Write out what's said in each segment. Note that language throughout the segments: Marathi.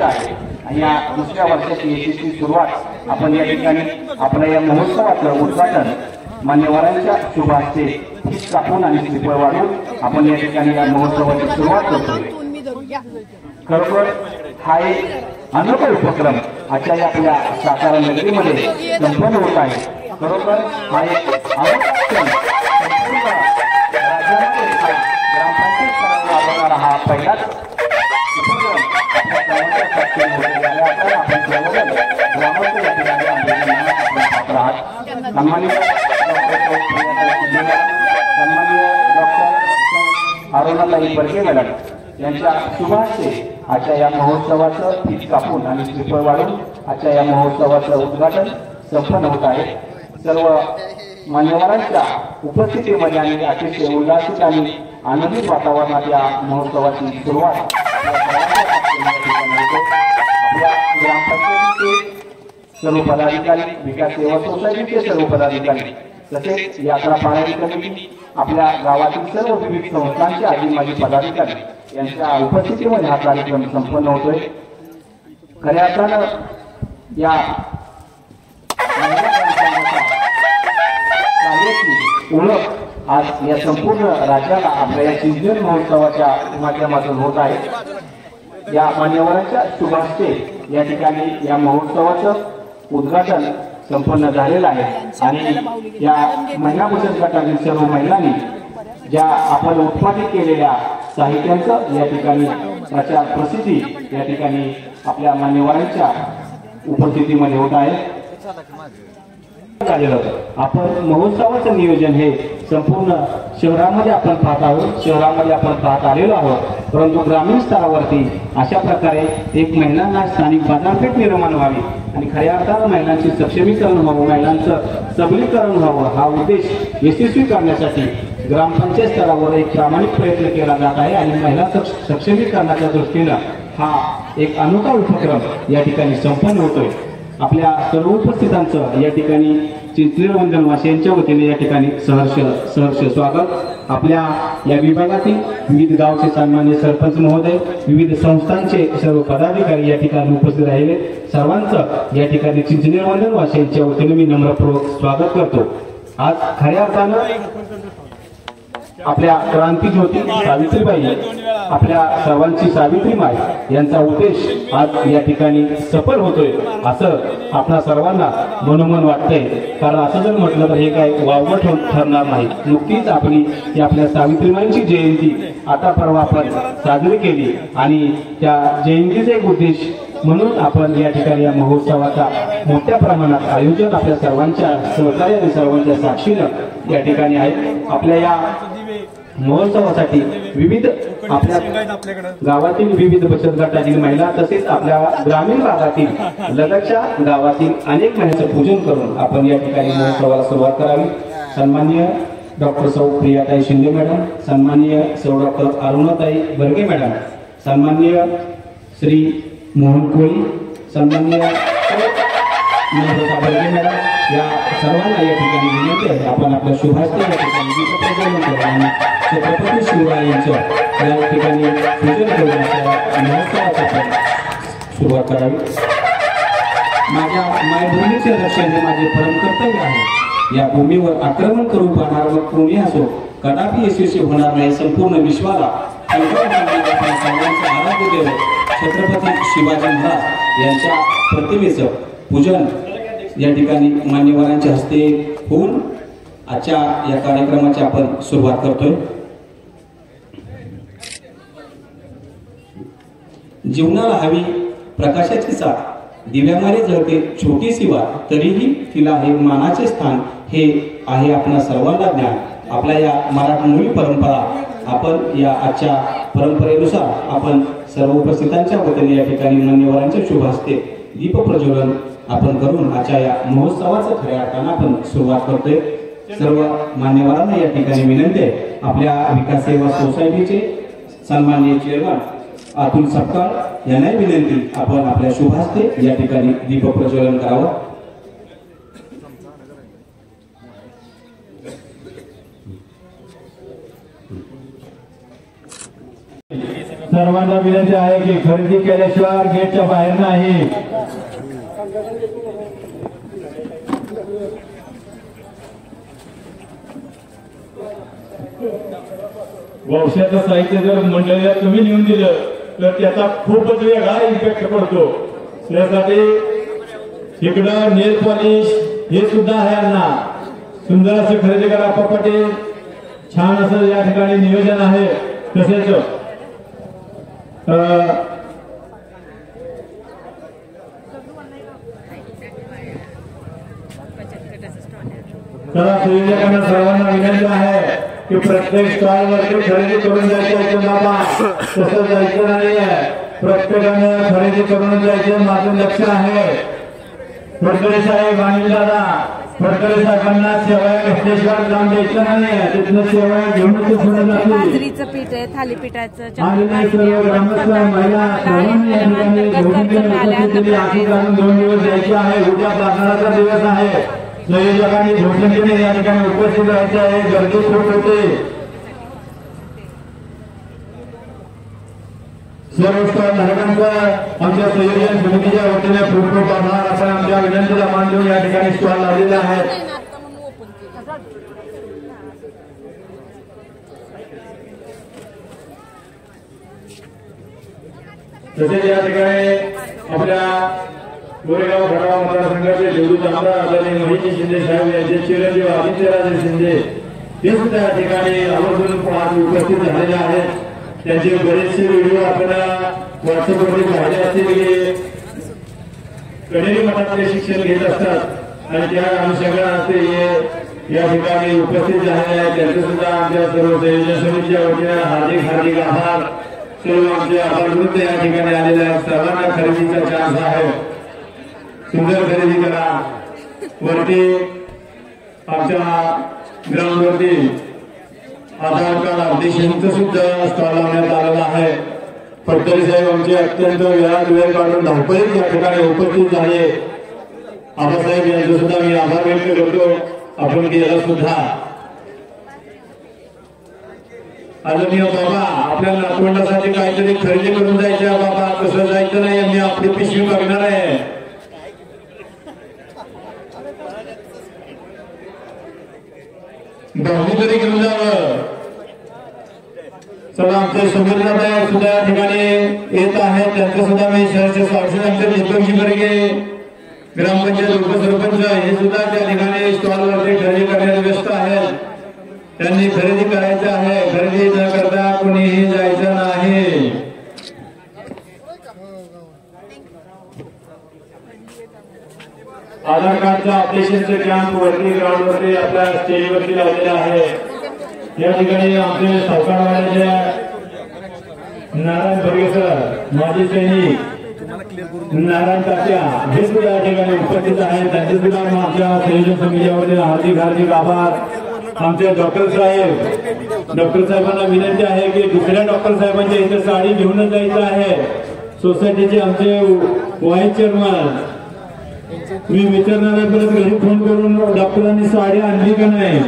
आहे आणि या दुसऱ्या वर्षाची यशस्वी सुरुवात आपण या ठिकाणी आपल्या या महोत्सवाचं उद्घाटन मान्यवरांच्या शुभ हस्ते कापून आणि श्रीफळ वाढून आपण या ठिकाणी या महोत्सवाची सुरुवात करतोय। खरोखर हा एक अनोखा उपक्रम आजच्या या आपल्या सातारा नगरीमध्ये संपन्न होत आहे। खरोखर हा एक ग्रामपंचायत राबवणारा हा पहिलाच उपक्रम अरुणाताई बर्गे मॅडम यांच्या शुभ हस्ते आजच्या या महोत्सवाचं फीत कापून आणि श्रीफळ वाढून आजच्या या महोत्सवाचं उद्घाटन संपन्न होत आहे। सर्व मान्यवरांच्या उपस्थितीमध्ये आणि अतिशय उल्हासित आणि आनंदित वातावरणात या महोत्सवाची सुरुवात आपल्या ग्रामपंचायतीचे सर्व पदाधिकारी, विकास सेवा सोसायटीचे सर्व पदाधिकारी तसेच यात्रा पाळणी कमिटी, आपल्या गावातील सर्व विविध संस्थांचे आदी माजी पदाधिकारी यांच्या उपस्थितीमध्ये हा कार्यक्रम संपन्न होतोय। खऱ्या अर्थानं या ओळख आज या संपूर्ण राज्याला आपल्या या चिंचण महोत्सवाच्या माध्यमातून होत आहे। या मान्यवरांच्या शुभ हस्ते या ठिकाणी या महोत्सवाचं उद्घाटन संपन्न झालेलं आहे आणि या महिला बचत गटातील सर्व महिलांनी ज्या आपण उत्पादित केलेल्या साहित्यांचं या ठिकाणी प्रचार प्रसिद्धी या ठिकाणी आपल्या मान्यवरांच्या उपस्थितीमध्ये होत आहे। आपण महोत्सवाचं नियोजन हे संपूर्ण शहरामध्ये आपण पाहत आहोत, शहरामध्ये आपण पाहत आलेलो आहोत, परंतु ग्रामीण स्तरावरती अशा प्रकारे एक महिलांना स्थानिक बाजारपेठ निर्माण व्हावी आणि खऱ्या अर्थानं महिलांचे सक्षमीकरण व्हावं, महिलांचं सबलीकरण व्हावं हा उद्देश यशस्वी करण्यासाठी ग्रामपंचायत स्तरावर एक प्रामाणिक प्रयत्न केला जात आहे आणि महिला सक्षमीकरणाच्या दृष्टीनं हा एक अनोखा उपक्रम या ठिकाणी संपन्न होतोय। आपल्या सर्व उपस्थितांचं या ठिकाणी चिंचणी वंदनवासी यांच्या वतीने या ठिकाणी सहर्ष स्वागत। आपल्या या विभागातील विविध गावचे सन्माननीय सरपंच महोदय, विविध संस्थांचे सर्व पदाधिकारी या ठिकाणी उपस्थित राहिले, सर्वांचं या ठिकाणी चिंचणी वंदनवासी यांच्या वतीने मी नम्रपूर्वक स्वागत करतो। आज खऱ्या अर्थानं आपल्या क्रांतीज्योती सावित्रीबाई, आपल्या सर्वांची सावित्रीमाई यांचा उद्देश आज या ठिकाणी सफल होतोय असं आपल्या सर्वांना मनोमन वाटतंय। कारण असं जर म्हटलं तर हे काय वावगं ठरणार नाही। नुकतीच आपल्या सावित्रीमाईंची जयंती आता परवा आपण साजरी केली आणि त्या जयंतीचा एक उद्देश म्हणून आपण या ठिकाणी या महोत्सवाचा मोठ्या प्रमाणात आयोजन आपल्या सर्वांच्या सहकार्य आणि सर्वांच्या साक्षीनं या ठिकाणी आहे। आपल्या या महोत्सवासाठी विविध आपल्या गावातील विविध बचत गटातील महिला तसेच आपल्या ग्रामीण भागातील लगतच्या गावातील अनेक महिलांचं पूजन करून आपण या ठिकाणी महोत्सवाला सुरुवात करावी। सन्माननीय डॉक्टर सौ प्रियाताई शिंदे मॅडम, सन्माननीय सौ डॉक्टर अरुणाताई बर्गे मॅडम, सन्माननीय श्री मोहन कोळी, सन्माननीय बर्गे मॅडम या सर्वांना या ठिकाणी विनंती आहे आपण आपल्या शुभास्ते या ठिकाणी छत्रपती शिवराय यांचं या ठिकाणी पूजन करून महोत्सवाचा सुरुवात करावी। माझ्या मायभूमीचे रक्षण हे माझे परम कर्तव्य आहे। या भूमीवर आक्रमण करून पाहणार व कोणी असो कदापि यशस्वी होणार नाही। संपूर्ण विश्वाला सर्वांचे आराध्य देव छत्रपती शिवाजी महाराज यांच्या प्रतिमेचं पूजन या ठिकाणी मान्यवरांच्या हस्ते होऊन आजच्या या कार्यक्रमाची आपण सुरुवात करतोय। जीवनाला हवी प्रकाशाची साथ, दिव्यामारे जळते छोटीशी वाट, तरीही तिला हे मानाचे स्थान हे आहे आपल्या सर्वांना ज्ञान। आपल्या या मराठमोळी परंपरा आपण या आजच्या परंपरेनुसार आपण सर्व उपस्थितांच्या वतीने या ठिकाणी मान्यवरांच्या शुभ हस्ते दीप प्रज्वलन आपण करून आजच्या या महोत्सवाचं खऱ्या अर्थानं आपण सुरुवात करतोय। सर्व मान्यवरांना या ठिकाणी विनंती आहे आपल्या विकास सेवा सोसायटीचे सन्माननीय चेअरमन अतुल सपकाळ यांना विनंती आपण आपल्या शुभ हस्ते या ठिकाणी दीप प्रज्वलन करावं। सर्वांना विनंती आहे की खरेदी केल्याशिवाय गेटच्या बाहेर नाही। वंशाचं साहित्य जर मंडळीला तुम्ही नेऊन दिलं तर त्याचा खूपच वेगळा इम्पॅक्ट पडतो। त्यासाठी इकडं नेल पॉलिश हे सुद्धा आहे यांना सुंदर असं खरेदी करा। पपाटे छान असं या ठिकाणी नियोजन आहे। तसेच संयोजकांना सर्वांना विनंती आहे की प्रत्येक स्टॉल वरती खरेदी करून जायचं बाबा, तसं जायचं नाहीये। प्रत्येकानं खरेदी करून जायचं माझं लक्ष आहे। फडकरे साहेब आणि दादा फडकरे साहेबांना सेवया घेतल्याशिवाय जाऊन द्यायचं नाहीये। तिथनं सेवया घेऊनच सोडून जातील। बाजरीचं पीठ आहे, थालीपीठाचं, आणि सर्व ग्रामस्थ महिला सर्वांनी या ठिकाणी घेऊन 2 दिवस जायचे आहे। उद्या बाजाराचा दिवस आहे। संयोजकांनी घोषण केले या ठिकाणी उपस्थित राहायचे आहे। गर्दी खूप होते। सर्व स्टॉल धारकांचा आमच्या संयोजन समितीच्या वतीने खूप खूप आभार। आपण आमच्या विनंतीला मान देऊन या ठिकाणी स्टॉल लावलेले आहेत। तसेच या ठिकाणी आपल्या गोरेगाव भडगाव मतदारसंघाचे देवदूत आमदार आदरणीय महेशजी शिंदे साहेब यांचे चिरंजीव आदित्यराजे शिंदे हे सुद्धा या ठिकाणी आवर्जून उपस्थित झालेले आहेत। त्यांचे बरेचसे व्हिडिओ आपण व्हॉट्सअपवरती पाहिले असतील की कणेरी मठातले शिक्षण घेत असतात आणि त्या अनुषंगाने ते या ठिकाणी उपस्थित झालेले आहेत। त्यांचे सुद्धा आमच्या सर्व संयोजन समितीच्या वतीने हार्दिक आभार। सर्व आमचे आभार या ठिकाणी आलेले आहेत। सर्वांना खरेदीचा चान्स आहे। सुंदर खरेदी करा। वरती आमच्या ग्राउंड वरती आधार कार्ड अपडेशनचं सुद्धा स्टॉल लावण्यात आलेला आहे। फडकरे साहेब आमचे अत्यंत वेळात वेळ काढून धावपळीत या ठिकाणी उपस्थित झाले। आबासाहेब यांचे सुद्धा मी आभार व्यक्त करतो। आपण केला सुद्धा आदरणीय बाबा आपल्या नातवंडासाठी काहीतरी खरेदी करून जायचं बाबा, कसं जायचं नाही। मी आपली पिशवी बघणार आहे। भावनी तरी घेऊन जावं। चला आमचे समीरदादा सुद्धा या ठिकाणी येत आहेत। त्यांचं सुद्धा मी सहर्ष स्वागत। आमचे दीपकजी बर्गे ग्रामपंचायत उपसरपंच हे सुद्धा त्या ठिकाणी स्टॉलवरती खरेदी करण्यात व्यस्त आहेत। त्यांनी खरेदी करायचं आहे। खरेदी न करता कोणीही जायचं नाही। आधार कार्डच्या अपडेशनचे कॅम्प वरती ग्राउंड वरती आपल्या स्टेजवरती लावलेले आहे। या ठिकाणी आमचे सावकारवाड्याचे नारायण बर्गे सर, माजी सैनिक नारायण तात्या हे सुद्धा या ठिकाणी उपस्थित आहेत। त्यांचे सुद्धा आमच्या संयोजन समितीच्या वतीने हार्दिक आभार। आमचे डॉक्टर साहेबांना विनंती आहे की दुसऱ्या डॉक्टर साहेबांच्या इथे साडी घेऊनच जायचं आहे। सोसायटीचे आमचे व्हाईस चेअरमन मी विचारणार आहे परत घरी फोन करून डॉक्टरांनी साडी आणली का नाही।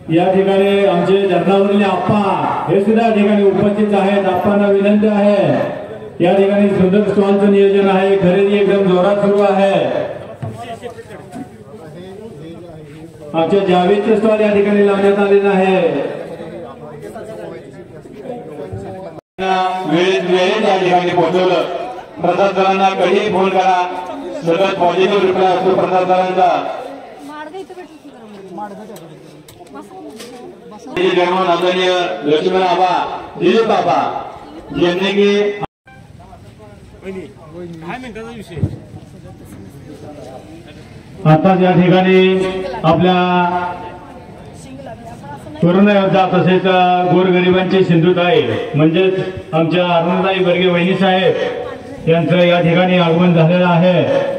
या ठिकाणी आमचे जगदावरील आप्पा हे सुद्धा या ठिकाणी उपस्थित आहेत। आप्पांना विनंती आहे। या ठिकाणी सुंदर स्टॉलचं नियोजन आहे। खरेदी एकदम जोरात सुरू आहे। आमच्या जावेदचे स्टॉल या ठिकाणी लावण्यात आलेला आहे। वेळेत या ठिकाणी पोहोचवलं। प्रसादरांना कधीही फोन करा। सगळ्यात पॉझिटिव्ह रिप्लाय असतो प्रसादरांचा। आदरणीय लक्ष्मण आबा दिलीप बाबा यांनी की आता या ठिकाणी आपल्या कोरोना योद्धा तसेच गोरगरिबांचे सिंधुताई म्हणजेच आमच्या अरुणाताई बर्गे वहिनी साहेब यांचं या ठिकाणी आगमन झालेलं आहे।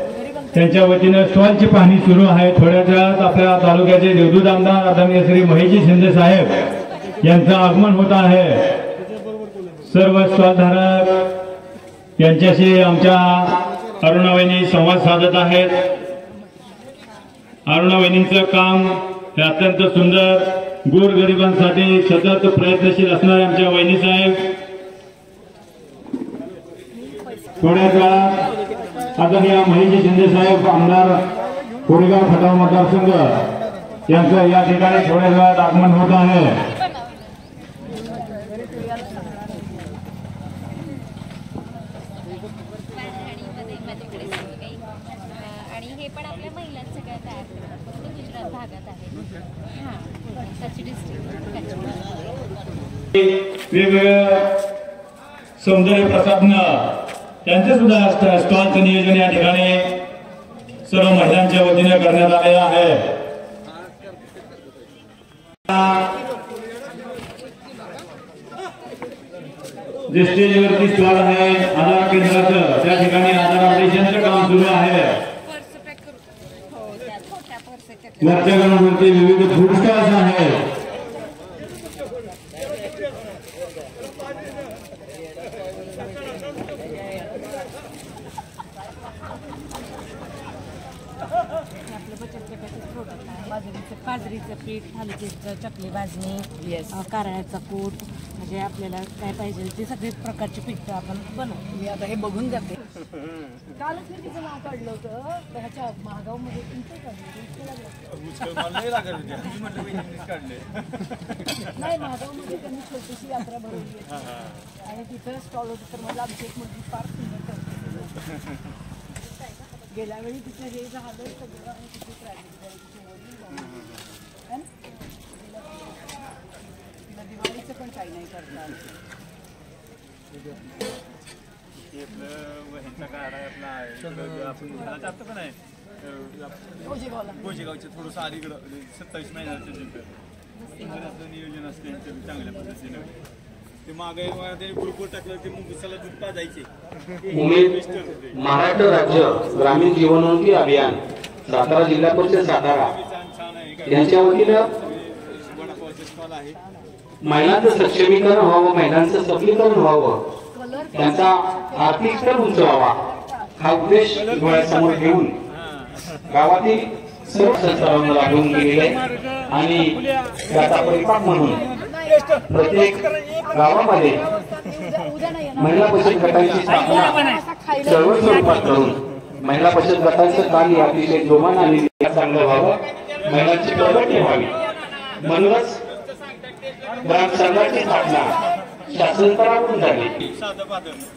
त्यांच्या वतीने स्टॉलची पाहणी सुरू आहे। थोड्याच वेळात आपल्या तालुक्याचे देवदूत आमदार आदरणीय श्री महेशजी शिंदे साहेब यांचं आगमन होत आहे। सर्व स्टॉल धारक यांच्याशी आमच्या अरुणावहिनी संवाद साधत आहेत. अरुणावहिनींचं काम हे अत्यंत सुंदर, गोरगरिबांसाठी सतत प्रयत्नशील असणारे आमच्या वहिनी साहेब थोड्याच वेळात आदरणीय महेशजी शिंदे साहेब आमदार कोरेगाव खटाव मतदारसंघ यांचं या ठिकाणी थोड्याच वेळात आगमन होत आहे. आणि हे पण आपल्या महिलांचं सगळ्या तयार करतात. गुजरात भागात आहे. हां, कच्छ डिस्ट्रिक्ट वेगवेगळ्या सौंदर्य प्रसाधनं त्यांचे सुद्धा स्टॉलचं नियोजन या ठिकाणी सर्व महिलांच्या वतीने करण्यात आले आहे. जे स्टेजवरती स्टॉल आहे आधार केंद्राचं, त्या ठिकाणी आधार ऑपरेशनचं काम सुरू आहे. वरच्या ग्राउंडवरती विविध फूड स्टॉल्स आहेत. बाजरीचं पीठ, थालीपीठचं, चकली भाजणी, कारळ्याचा कूट, म्हणजे आपल्याला काय पाहिजे ते सगळे प्रकारचे पीठ आपण बनवतो. मी आता हे बघून जाते. कालच मी तिचं नाव काढलं होतं ह्याच्या महागावमध्ये. नाही, महागावमध्ये त्यांनी छोटीशी यात्रा भरवली आणि तिथं स्टॉल होतं. तर मला आमची एक मुलगी फार सुंदर करते. गेल्या वेळी तिचं हे झालं सगळं आणि तिची दिवाळीचं पण काही नाही करतात. गोजेगावच्या थोडंसं अलीकडं 27 महिन्याचं नियोजन असते चांगल्या पद्धतीनं. ते मागे त्यांनी ग्रुपवर टाकलं ते मुंगसाला दूध पाजायचे. महाराष्ट्र राज्य ग्रामीण जीवनोन्नती अभियान सातारा जिल्हा परिषद सातारा यांच्या वतीनं महिलांचं सक्षमीकरण व्हावं, महिलांचं सबलीकरण व्हावं, त्यांचा आर्थिक स्तर उंचवावा हा उद्देश डोळ्यासमोर ठेवून गावातील सर्व संस्थांना लागून गेलेले आहे. आणि त्याचा परिपाक म्हणून प्रत्येक गावामध्ये महिला बचत गटांची स्थापना चळवळ स्वरूपात करून महिला बचत गटांचं कार्य अतिशय जोमाने आणि चांगलं व्हावं, महिलांची प्रगती व्हावी म्हणूनच ग्राम संघाची स्थापना शासन स्तरावरून झाली,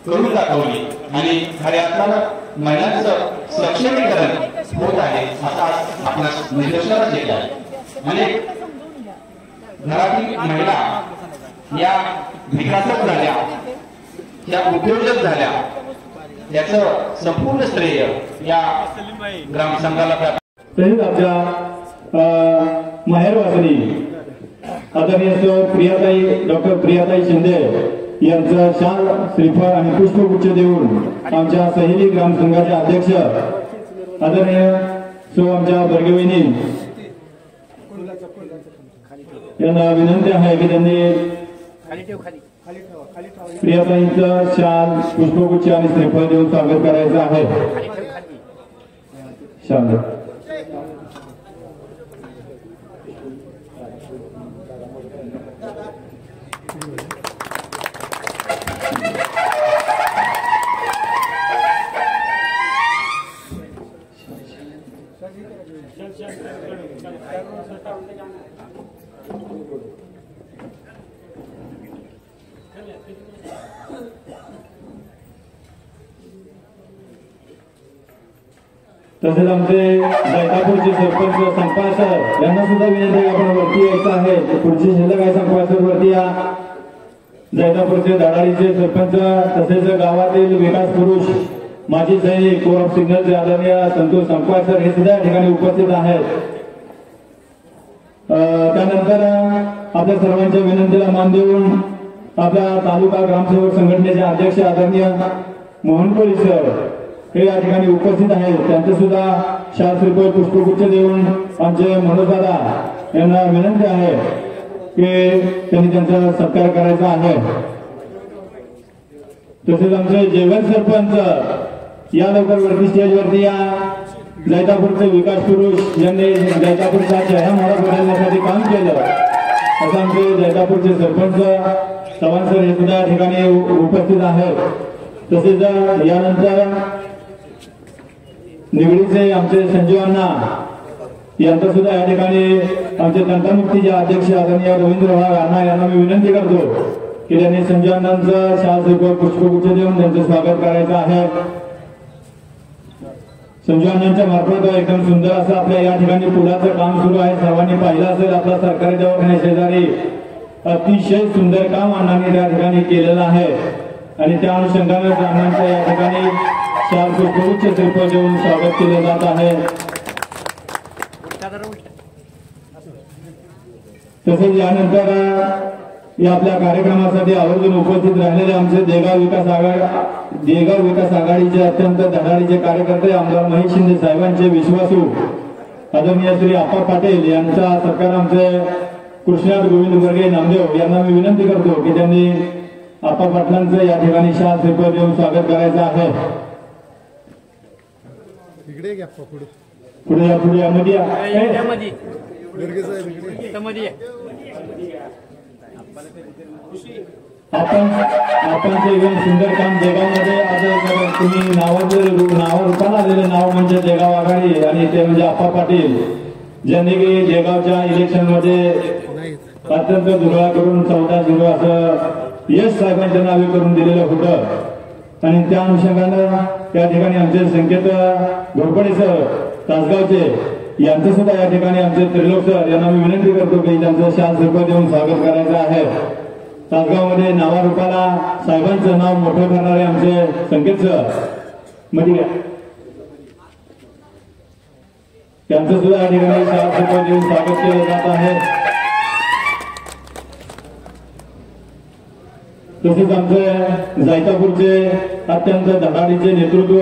करून दाखवली आणि खऱ्या अर्थानं महिलांचं सक्षमीकरण होत आहे असा आपणास निदर्शनास येत आहे. अनेक घरातील महिला या विकासक झाल्या, या उद्योजक झाल्या, याचं संपूर्ण श्रेय या ग्रामसंघाला प्राप्त. तसेच आमच्या माहेरवासिनी आदरणीय प्रियाताई डॉक्टर प्रियाताई शिंदे यांचं शाल, श्रीफळ आणि पुष्पगुच्छ देऊन आमच्या सहेली ग्रामसंघाचे अध्यक्ष आदरणीय आमच्या बर्गेवहिनी यांना विनंती आहे की त्यांनी प्रियाताईंचं शाल, पुष्पगुच्छ आणि श्रीफळ देऊन स्वागत करायचं आहे. शाल तसेच आमचे जैतापूरचे सरपंच संपाळ सर यांना सुद्धा विनंती आपण वरती यायचं आहे. पुढची शिल्लक आहे संपाळ सर वरती या. जैतापूरचे दाडाळीचे सरपंच तसेच गावातील विकास पुरुष माजी सैनिक कोरप सिग्नलचे आदरणीय संतोष संपाळ सर हे सुद्धा या ठिकाणी उपस्थित आहेत. त्यानंतर आपल्या सर्वांच्या विनंतीला मान देऊन आपल्या तालुका ग्रामसेवक संघटनेचे अध्यक्ष आदरणीय मोहन कोळी सर हे या ठिकाणी उपस्थित आहेत. त्यांचे सुद्धा शाल, श्रीफळ, पुष्पगुच्छ देऊन आमचे मनोजदादा यांना विनंती आहे की त्यांनी त्यांचा सत्कार करायचा आहे. तसेच आमचे जेवण सरपंच या लवकर वरती स्टेजवरती या. जैतापूरचे विकास पुरुष यांनी जैतापूरचा चेहरा मोहरा बदलण्यासाठी काम केलं असं आमचे जैतापूरचे सरपंच चव्हाण सर हे सुद्धा या ठिकाणी उपस्थित आहेत. तसेच यानंतर निगडीचे आमचे संजीव अण्णा यांचा सुद्धा या ठिकाणी आमचे तंटामुक्तीचे अध्यक्ष आदरणीय रवींद्र वाघ अण्णा यांना मी विनंती करतो की त्यांनी संजीव अण्णांचं शाल पुष्पगुच्छ देऊन त्यांचं स्वागत करायचं आहे. संजीव अण्णांच्या मार्फत एकदम सुंदर असं आपल्या या ठिकाणी पुलाचं काम सुरू आहे. सर्वांनी पाहिलं असेल आपला सरकारी दवाखान्या शेजारी अतिशय सुंदर काम अण्णांनी त्या ठिकाणी केलेलं आहे आणि त्या अनुषंगाने अण्णांच्या या ठिकाणी शाल पुष्पगुच्छ श्रीफळ देऊन स्वागत केले जात आहे. तसेच यानंतर या आपल्या कार्यक्रमासाठी आवर्जून उपस्थित राहिलेले आमचे देगाव विकास आघाडीचे अत्यंत धडाडीचे कार्यकर्ते आमदार महेश शिंदे साहेबांचे विश्वासू आदरणीय श्री आप्पा पाटील यांचा सत्कार आमचे कृष्णात गोविंद वर्गे नामदेव यांना मी विनंती करतो की त्यांनी आप्पा पाटलांचं या ठिकाणी शाल श्रीफळ देऊन स्वागत करायचं आहे. पुढे या मध्ये आपण एकदम सुंदर काम देगावमध्ये आज तुम्ही नाव रूपाला आलेले नाव म्हणजे देगाव आघाडी आणि ते म्हणजे आप्पा पाटील ज्यांनी की देगावच्या इलेक्शन मध्ये अत्यंत दुर्ळा करून 14-0 असं यश साहेबांच्या नावे करून दिलेलं होतं आणि त्या अनुषंगानं त्या ठिकाणी आमचे संकेत घोरपडे सर तासगावचे यांचं सुद्धा या ठिकाणी आमचे त्रिलोक सर यांना मी विनंती करतो की त्यांचं शाल श्रीफळ देऊन स्वागत करायचं आहे. तासगावमध्ये नावारूपाला साहेबांचं नाव मोठं करणारे आमचे संकेत सर मध्ये त्यांचं सुद्धा या ठिकाणी शाल श्रीफळ देऊन स्वागत केलं जात आहे. तसेच आमचे जैतापूरचे अत्यंत धडाडीचे नेतृत्व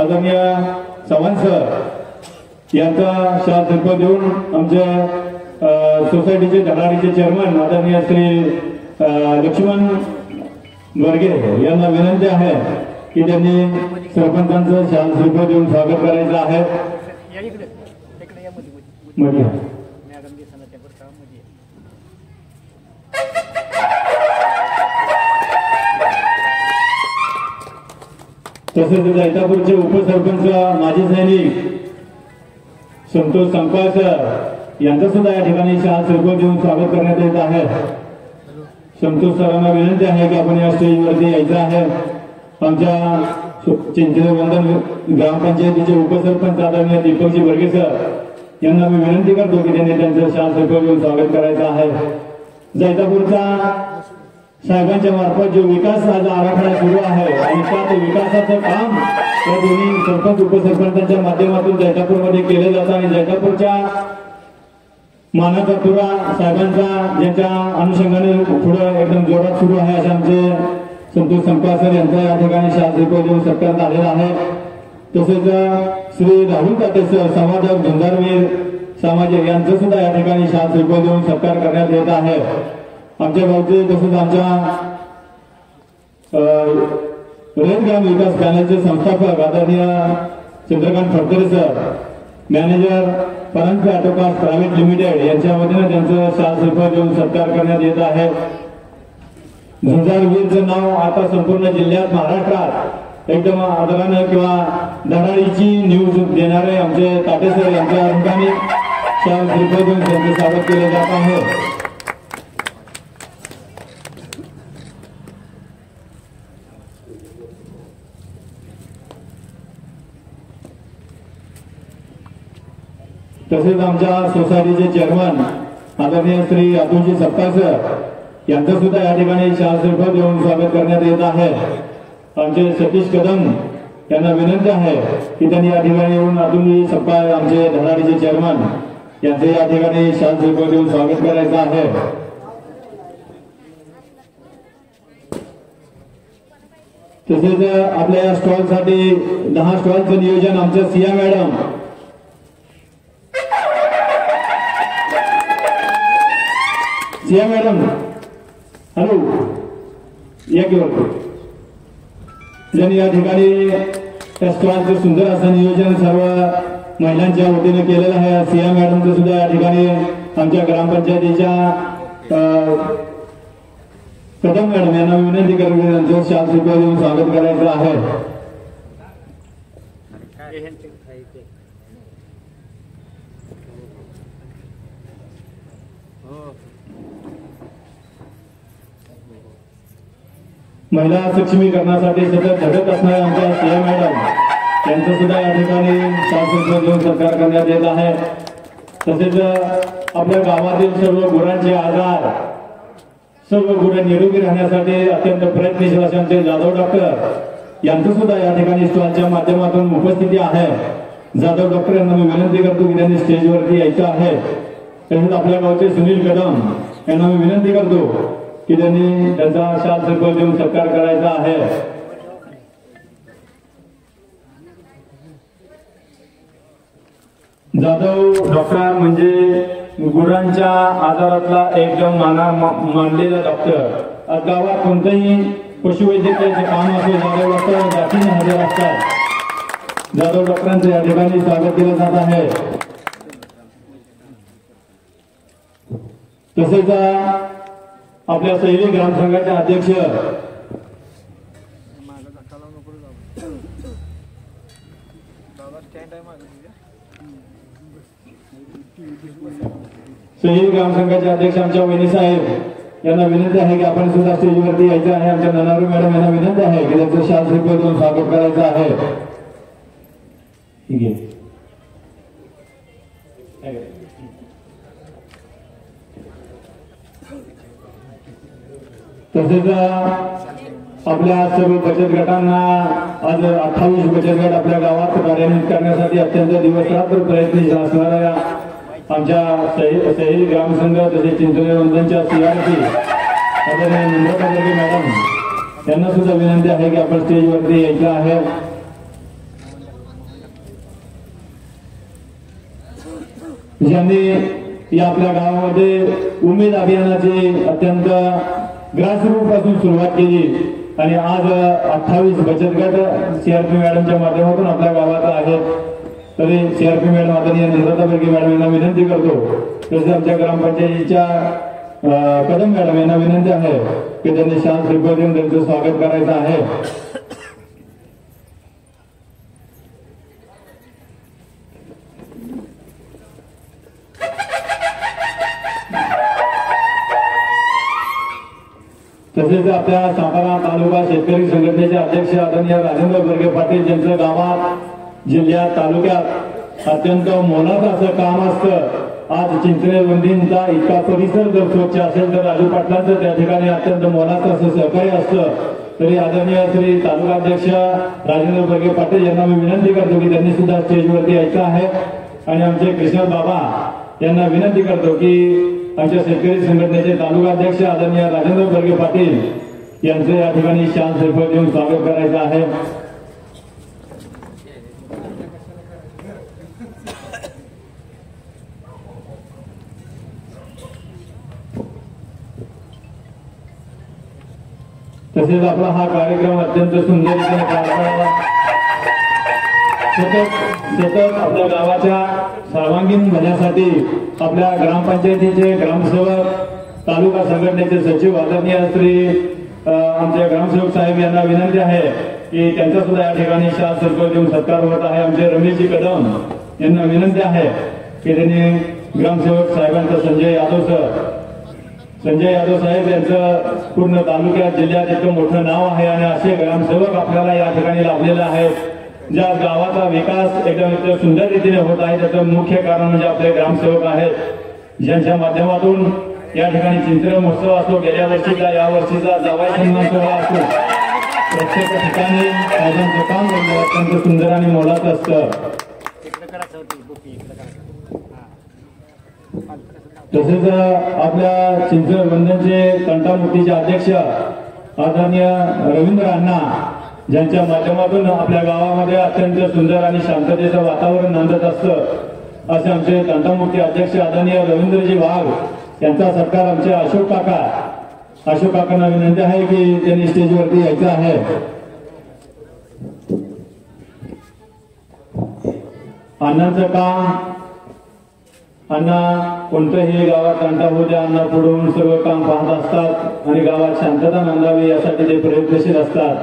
आदरणीय चव्हाण सर यांचा शाल श्रीफळ देऊन आमच्या सोसायटीचे धडाडीचे चेअरमन आदरणीय श्री लक्ष्मण वर्गे यांना विनंती आहे की त्यांनी सरपंचांचं शाल श्रीफळ देऊन स्वागत करायचं आहे. तसेच जैतापूरचे उपसरपंच माजी सैनिक संतोष संपाळ सर यांचं सुद्धा या ठिकाणी शाल श्रीफळ देऊन स्वागत करण्यात येत आहे. संतोष सरांना विनंती आहे की आपण या स्टेजवरती यायचं आहे. आमच्या चिंचलेवंदन ग्रामपंचायतीचे उपसरपंच आदरणीय दीपकजी वर्गे सर यांना मी विनंती करतो की त्यांनी त्यांचं शाल श्रीफळ देऊन स्वागत करायचं आहे. जैतापूरचा साहेबांच्या मार्फत जो विकास आराखडा सुरू आहे आणि त्या विकासाचं काम या दोन्ही सरपंच उपसरपंचांच्या माध्यमातून जैतापूरमध्ये केलं जातं आणि जैतापूरच्या मानाचा तुरा साहेबांचा ज्यांच्या अनुषंगाने पुढे एकदम जोरात सुरू आहे असे आमचे संतोष संपाळ सर यांचा या ठिकाणी शाल श्रीफळ देऊन सत्कार झालेला आहे. तसेच श्री राहुल ताटे सर समाजक धंदारवीर सामाजिक यांचं सुद्धा या ठिकाणी शाल श्रीफळ देऊन सत्कार करण्यात येत आहे. आमच्या गावचे तसेच आमच्या ग्राम विकास पॅनलचे संस्थापक आदरणीय Chandrakant Phadtare sir manager Paranjape Autocast Private Limited यांच्या वतीने त्यांचं शाल श्रीफळ देऊन सत्कार करण्यात येत आहे. झुंजारवीरचं नाव आता संपूर्ण जिल्ह्यात महाराष्ट्रात एकदम आदरानं किंवा धडाडीची न्यूज देणारे आमचे ताटे सर यांच्या ठिकाणी शाल श्रीफळ देऊन त्यांचं स्वागत केले जात आहे. तसेच आमच्या सोसायटीचे चेअरमन आदरणीय श्री अतुलजी सप्ताह सर यांचं सुद्धा या ठिकाणी शाल श्रीफळ देऊन स्वागत करण्यात येत आहे. आमचे सतीश कदम यांना विनंती आहे की त्यांनी या ठिकाणी येऊन अतुलजी सप्ताह आमचे धडाडीचे चेअरमन यांचे या ठिकाणी शाल श्रीफळ देऊन स्वागत करायचं आहे. तसेच आपल्या या स्टॉलसाठी 10 स्टॉलचं नियोजन आमच्या सिया मॅडम हॅलो ज्यांनी या ठिकाणी त्या स्टॉलचं सुंदर असं नियोजन सर्व महिलांच्या वतीने केलेलं आहे. सिया मॅडमचं सुद्धा या ठिकाणी आमच्या ग्रामपंचायतीच्या कदम मॅडम यांना विनंती करून त्यांचं शाल सुद्धा देऊन स्वागत करायचं आहे. महिला सक्षमीकरणासाठी सतत झटत असणाऱ्या आमच्या सिया मॅडम यांचं सुद्धा या ठिकाणी शाल देऊन सत्कार करण्यात येत आहे. तसेच आपल्या गावातील सर्व गुरांचे आजार, सर्व गुरं निरोगी राहण्यासाठी अत्यंत प्रयत्नशील असे आमचे जाधव डॉक्टर यांचं सुद्धा या ठिकाणी स्टॉलच्या माध्यमातून उपस्थिती आहे. जाधव डॉक्टर यांना मी विनंती करतो की त्यांनी स्टेजवरती यायचं आहे. तसेच आपल्या गावचे सुनील कदम यांना मी विनंती करतो की त्यांनी त्यांचा शाल सर्कल देऊन सत्कार करायचा आहे. जाधव डॉक्टर म्हणजे गुरांच्या आजारातला एकदम मानलेला डॉक्टर. गावात कोणतंही पशुवैद्यकीय काम असो जाधव डॉक्टर जातीने हजर असतात. जाधव डॉक्टरांचं या ठिकाणी स्वागत केलं जात आहे. तसेच आपल्या सैली ग्रामसंघाचे अध्यक्ष सैली ग्रामसंघाचे अध्यक्ष आमच्या वहिनी साहेब यांना विनंती आहे की आपण सुद्धा स्टेजवरती यायचं आहे. आमच्या ननारू मॅडम यांना विनंती आहे की त्यांचं शाल स्वीकार करून स्वागत करायचं आहे. ठीक आहे. तसेच आपल्या सर्व बचत गटांना आज 28 बचत गट आपल्या गावात कार्यान्वित करण्यासाठी अत्यंत दिवसरात्र प्रयत्नशील असणाऱ्या आमच्या शहरी ग्रामसंघ तसेच चिंचोली वंदनच्या CRP आदरणीय नम्रता बर्गे मॅडम यांना सुद्धा विनंती आहे की आपण स्टेजवरती यायचं आहे. ज्यांनी या आपल्या गावामध्ये उमेद अभियानाची अत्यंत ग्रासरूट पासून सुरुवात केली आणि आज 28 बचत गट CRP मॅडमच्या माध्यमातून आपल्या गावात आहेत. तरी CRP मॅडम आदरणीय नम्रता बर्गे मॅडम यांना विनंती करतो. तसेच आमच्या ग्रामपंचायतीच्या कदम मॅडम यांना विनंती आहे की त्यांनी शाल स्वीकार देऊन त्यांचं स्वागत करायचं आहे. तसेच आपल्या सातारा तालुका शेतकरी संघटनेचे अध्यक्ष आदरणीय राजेंद्र बर्गे पाटील ज्यांचं गावात जिल्ह्यात तालुक्यात अत्यंत मोलाचं असं काम असतं. आज चिंचणे वंदींचा इतका परिसर जर स्वच्छ असेल तर राजू पाटलांचं त्या ठिकाणी अत्यंत मोलाचं असं सहकार्य असतं. तरी आदरणीय श्री तालुका अध्यक्ष राजेंद्र बर्गे पाटील यांना मी विनंती करतो की त्यांनी सुद्धा स्टेजवरती यायचं आहे. आणि आमचे कृष्ण बाबा यांना विनंती करतो की आमच्या शेतकरी संघटनेचे तालुका अध्यक्ष आदरणीय राजेंद्र बर्गे पाटील यांचं या ठिकाणी शाल स्वीकार देऊन स्वागत करायचं आहे. तसेच आपला हा कार्यक्रम अत्यंत सुंदररीतीने पार पडावा. सतत आपल्या गावाच्या सर्वांगीण भल्यासाठी आपल्या ग्रामपंचायतीचे ग्रामसेवक तालुका संघटनेचे सचिव आदरणीय श्री आमचे ग्रामसेवक साहेब यांना विनंती आहे की त्यांचा सुद्धा या ठिकाणी शाल स्वीकार देऊन सत्कार होत आहे. आमचे रमेशजी कदम यांना विनंती आहे की त्यांनी ग्रामसेवक साहेबांचा संजय यादव साहेब यांचं पूर्ण तालुक्यात जिल्ह्यात इतकं मोठं नाव आहे आणि असे ग्रामसेवक आपल्याला या ठिकाणी लाभलेले आहेत. ज्या गावाचा विकास एकदम सुंदर रीतीने होत आहे त्याचं मुख्य कारण म्हणजे आपले ग्रामसेवक आहेत, ज्यांच्या माध्यमातून या ठिकाणी चिंचणे महोत्सव असो, गेल्या वर्षीचा या वर्षीचा जावई सन्मान सोहळा असो, प्रत्येक ठिकाणी त्यांचं काम अत्यंत सुंदर आणि मोलाचं असतं. तसेच आपल्या चिंचणे वंदनचे तंटामुक्तीचे अध्यक्ष आदरणीय रवींद्र अण्णा ज्यांच्या माध्यमातून आपल्या गावामध्ये अत्यंत सुंदर आणि शांततेचं वातावरण नांदत असतं, असे आमचे तंटामुक्ती अध्यक्ष आदरणीय रवींद्रजी वाघ यांचा सत्कार आमचे अशोक काका अशोक काकांना विनंती आहे की त्यांनी स्टेजवरती यायचं आहे। अण्णांचं काम, अण्णा कोणत्याही गावात अंटा होऊ द्या, अण्णा पुढून सर्व काम पाहत असतात आणि गावात शांतता नांदावी यासाठी ते प्रयत्नशील असतात।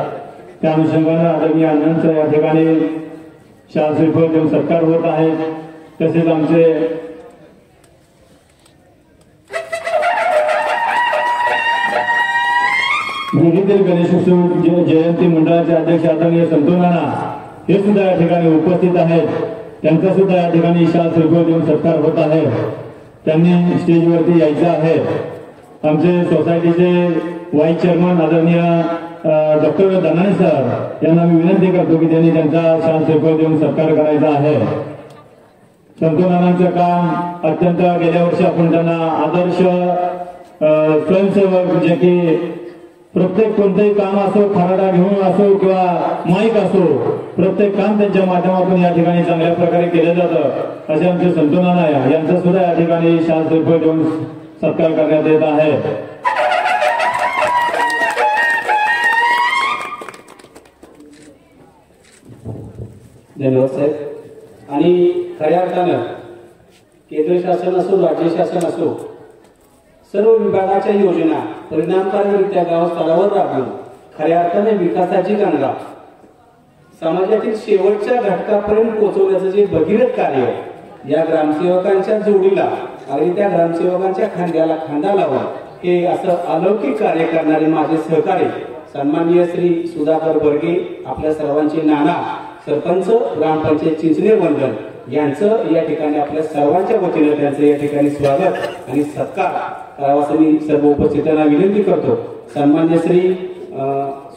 त्या अनुषंगाने आदरणीय अण्णांचं या ठिकाणी शाल श्रीफळ देऊन सत्कार होत आहे। तसेच आमचे विहिरीतील गणेशोत्सव जयंती मंडळाचे अध्यक्ष आदरणीय संतोष नाना हे सुद्धा या ठिकाणी उपस्थित आहेत। त्यांचा सुद्धा या ठिकाणी शाल श्रीफळ देऊन सत्कार होत आहे। त्यांनी स्टेजवरती यायचं आहे। आमचे सोसायटीचे व्हाईस चेअरमन आदरणीय डॉक्टर धनानी सर यांना मी विनंती करतो की त्यांनी त्यांचा शाल श्रीफळ देऊन सत्कार करायचा आहे। संतोष नानांचं काम अत्यंत, गेल्या वर्षी आपण त्यांना आदर्श स्वयंसेवक जे की प्रत्येक कोणतेही काम असो, खराडा घेऊन असो किंवा माईक असो, प्रत्येक काम त्यांच्या माध्यमातून या ठिकाणी चांगल्या प्रकारे केलं जातं। असे आमचे संतोष नाना यांचा सुद्धा या ठिकाणी शाल श्रीफळ देऊन सत्कार करण्यात येत आहे। धन्यवाद साहेब। आणि खऱ्या अर्थानं केंद्र शासन असो, राज्य शासन असो, सर्व विभागाच्या योजना परिणामकारकरित्या गाव स्तरावर राबवून खऱ्या अर्थाने विकासाची गंगा समाजातील शेवटच्या घटकापर्यंत पोहोचवण्याचं जे भगीरथ कार्य या ग्रामसेवकांच्या जोडीला आणि त्या ग्रामसेवकांच्या खांद्याला खांदा लावून हे असं अलौकिक कार्य करणारे माझे सहकारी सन्माननीय श्री सुधाकर बर्गे, आपल्या सर्वांचे नाना सरपंच ग्रामपंचायत चिंचनेर वंदन यांचं या ठिकाणी आपल्या सर्वांच्या वतीने त्यांचं या ठिकाणी स्वागत आणि सत्कार करावा असं मी सर्व उपस्थितांना विनंती करतो। सन्मान्य श्री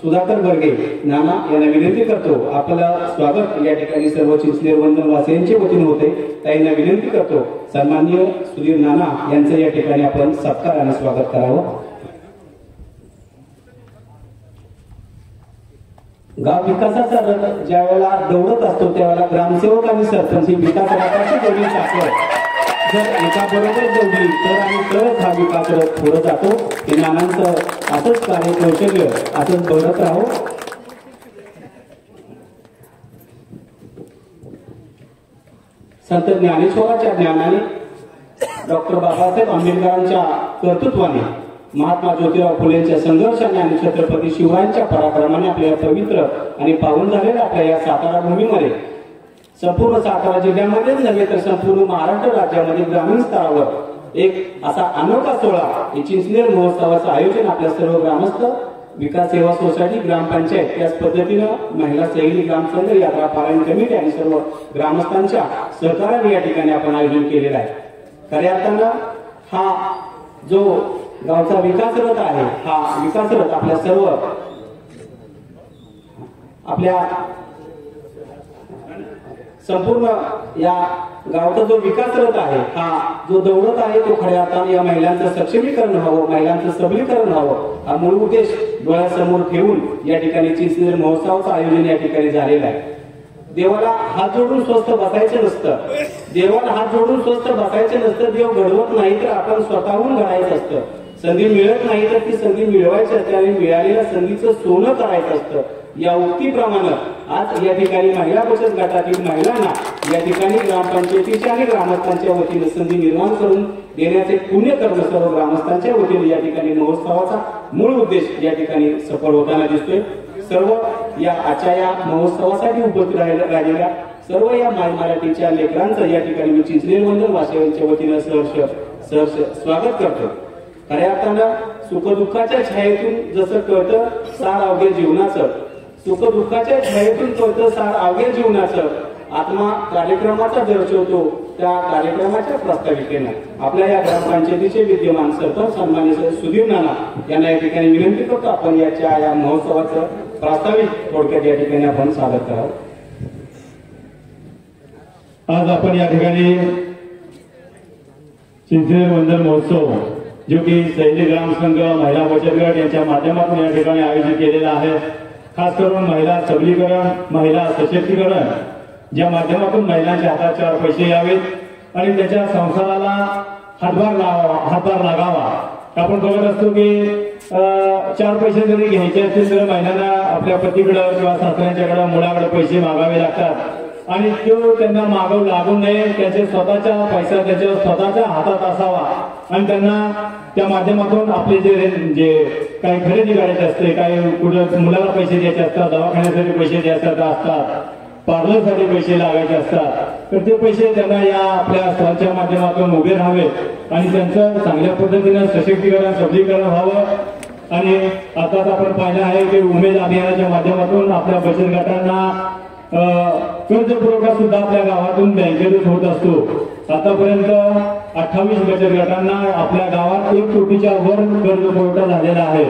सुधाकर बर्गे नाना यांना विनंती करतो, आपलं स्वागत या ठिकाणी सर्व चिंचनेर वंदन वासियांच्या वतीने होते। त्यांना विनंती करतो सन्मान्य सुधीर नाना यांचं या ठिकाणी आपण सत्कार आणि स्वागत करावं। गाव विकासाचा रथ ज्या वेळेला दौडत असतो त्यावेळेला ग्रामसेवक आणि सरपंच ही विकास रथाची जोडी साखर जर एका बरोबर जोडली तर आणि तरच हा विकास रथ पुढे जातो। हे नानांचं असंच कार्य कौशल्य असंच दौडत राहो। संत ज्ञानेश्वराच्या ज्ञानाने, डॉक्टर बाबासाहेब आंबेडकरांच्या कर्तृत्वाने, महात्मा ज्योतिराव फुलेंच्या संघर्षाने आणि छत्रपती शिवरायांच्या पराक्रमाने आपल्या पवित्र आणि पावन झालेल्या आपल्या या सातारा भूमीमध्ये, संपूर्ण सातारा जिल्ह्यामध्येच नव्हे तर संपूर्ण महाराष्ट्र राज्यामध्ये ग्रामीण स्तरावर एक असा अनोखा सोहळा चिंचनेर महोत्सवाचं आयोजन आपल्या सर्व ग्रामस्थ, विकास सेवा सोसायटी, ग्रामपंचायत याच पद्धतीनं महिला सैनिक ग्रामसंघ, यात्रा पारायण कमिटी आणि सर्व ग्रामस्थांच्या सहकार्याने या ठिकाणी आपण आयोजन केलेलं आहे। खऱ्या अर्थानं हा जो गावचा विकास रथ आहे, हा विकास रथ आपल्या सर्व आपल्या संपूर्ण या गावचा जो विकास रथ आहे, हा जो दौडत आहे तो खऱ्या अर्थाने या महिलांचं सक्षमीकरण व्हावं, महिलांचं सबलीकरण व्हावं हा मूळ उद्देश डोळ्यासमोर ठेवून या ठिकाणी चिंचनेर महोत्सवाचं आयोजन या ठिकाणी झालेलं आहे। देवाला हात जोडून स्वस्थ बसायचं नसतं, देवाला हात जोडून स्वस्थ बसायचं नसतं, देव घडवत नाही तर आपण स्वतःहून घडायचं असतं, संधी मिळत नाही तर ती संधी मिळवायची असते आणि मिळालेल्या संधीचं सोनं करायचं असतं। या उक्तीप्रमाणे आज या ठिकाणी महिला बचत गटातील महिलांना या ठिकाणी ग्रामपंचायतीच्या आणि ग्रामस्थांच्या वतीने संधी निर्माण करून देण्याचे पुण्यकर्म सर्व ग्रामस्थांच्या वतीने या ठिकाणी महोत्सवाचा मूळ उद्देश या ठिकाणी सफल होताना दिसतोय। सर्व या आजच्या या महोत्सवासाठी उपस्थित राहिलेल्या सर्व या मराठीच्या लेकरांचं या ठिकाणी मी चिंचनेर वंदन वासियांच्या वतीने सहर्ष स्वागत करतो। खऱ्या अर्थानं सुखदुःखाच्या छायेतून जसं कळतं सार अवघ्या जीवनाचं, सुखदुःखाच्या छायेतून कळतं सार अवघ्या जीवनाचं, आत्मा कार्यक्रमाचा दर्शवतो त्या कार्यक्रमाच्या प्रास्ताविकेनं आपल्या या ग्रामपंचायतीचे विद्यमान सरपंच सन्माननीय सुधीर नाना यांना या ठिकाणी विनंती करतो आपण याच्या या महोत्सवाचं प्रास्ताविक थोडक्यात या ठिकाणी आपण सादर करावं। आज आपण या ठिकाणी चिंचनेर वंदन महोत्सव जो की सैनिक ग्रामसंघ, महिला बचत गट यांच्या माध्यमातून या ठिकाणी आयोजित केलेला आहे। खास करून महिला सबलीकरण, महिला सशक्तीकरण, ज्या माध्यमातून महिलांच्या हातात 4 पैसे यावेत आणि त्याच्या संसाराला हातभार लागावा। आपण बघत असतो की 4 पैसे जरी घ्यायचे असतील तर महिन्यांना आपल्या पतीकडं किंवा सासऱ्यांच्याकडं मुलाकडे पैसे मागावे लागतात आणि तो त्यांना मागव लागू नये, त्याचे स्वतःचा पैसा त्याच्या स्वतःच्या हातात असावा आणि त्यांना त्या माध्यमातून आपले जे काही खरेदी करायचे असते, काही कुठं मुलाला पैसे द्यायचे असतात, दवाखान्यासाठी पैसे द्यायचे असतात, पार्लरसाठी पैसे लागायचे असतात, तर ते पैसे त्यांना या आपल्या स्टॉलच्या माध्यमातून उभे राहावे आणि त्यांचं चांगल्या पद्धतीनं सशक्तीकरण सबलीकरण व्हावं। आणि आताच आपण पाहिलं आहे की उमेद अभियानाच्या माध्यमातूून आपल्या बचत गटांना कर्ज पुरवठा सुद्धा आपल्या गावातून बँकेतून होत असतो। आतापर्यंत 28 बचत गटांना आपल्या गावात 1 कोटीच्या वर कर्ज पुरवठा झालेला आहे।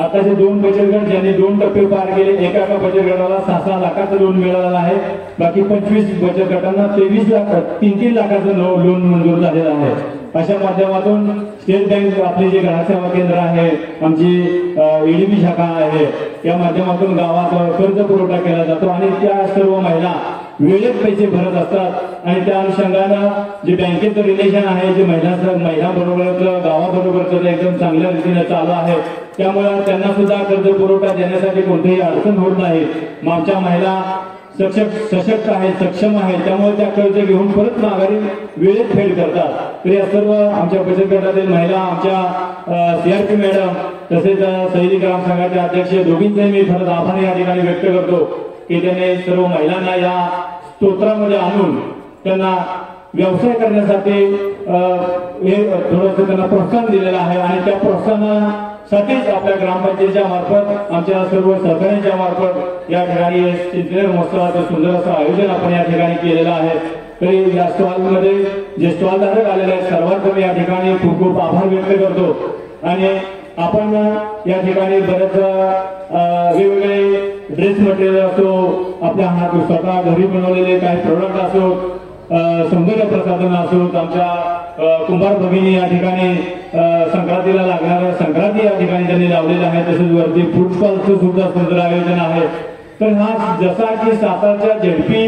आताचे 2 बचत गट ज्यांनी 2 टप्पे पार केले, एका बचत गटाला 6-6 लाखाचं लोन मिळालेलं आहे, बाकी 25 बचत गटांना 3-3 लाखाचं लोन मंजूर झालेलं आहे। अशा माध्यमातून स्टेट बँक आपली जे ग्राहक सेवा केंद्र आहे, आमची एडीबी शाखा आहे, या माध्यमातून गावात कर्ज पुरवठा केला जातो आणि त्या सर्व महिला वेळेत पैसे भरत असतात आणि त्या अनुषंगानं जे बँकेचं रिलेशन आहे, जे महिलांबरोबरचं गावाबरोबरचं एकदम चांगल्या रीतीने चालू आहे, त्यामुळे त्यांना सुद्धा कर्ज पुरवठा देण्यासाठी कोणतीही अडचण होत नाही। आमच्या महिला सशक्त आहेत, सक्षम आहेत, त्यामुळे त्या कर्ज घेऊन परत माघारी वेळेत फेड करतात। तर या सर्व आमच्या बचत गटातील महिला, आमच्या सीआरपी मॅडम तसेच सैनिक ग्राम संघाचे अध्यक्ष दोघींचे मी खरंच आभार या ठिकाणी व्यक्त करतो की त्यांनी सर्व महिलांना या स्तोत्रामध्ये आणून त्यांना व्यवसाय करण्यासाठी हे थोडंसं त्यांना प्रोत्साहन दिलेलं आहे आणि त्या प्रोत्साहनासाठीच आपल्या ग्रामपंचायतीच्या मार्फत, आमच्या सर्व सहकार्यांच्या मार्फत या ठिकाणी चिंतन महोत्सवाचं सुंदर असं आयोजन आपण या ठिकाणी केलेलं आहे। तरी या स्टॉलमध्ये जे स्टॉलधारक आलेले आहेत सर्वांचं मी या ठिकाणी खूप खूप आभार व्यक्त करतो आणि आपण या ठिकाणी बरेच वेगवेगळे ड्रेस मटेरियल असो, आपल्या हात स्वतः घरी बनवलेले काही प्रोडक्ट असो, सौंदर्य प्रसाधन असो, आमच्या कुंभार भगिनी या ठिकाणी संक्रांतीला लागणारं संक्रांती या ठिकाणी त्यांनी लावलेलं आहे, तसेच वरती फूड स्टॉलचं सुद्धा सुंदर आयोजन आहे। तर हा जसा की सातारच्या झेडपी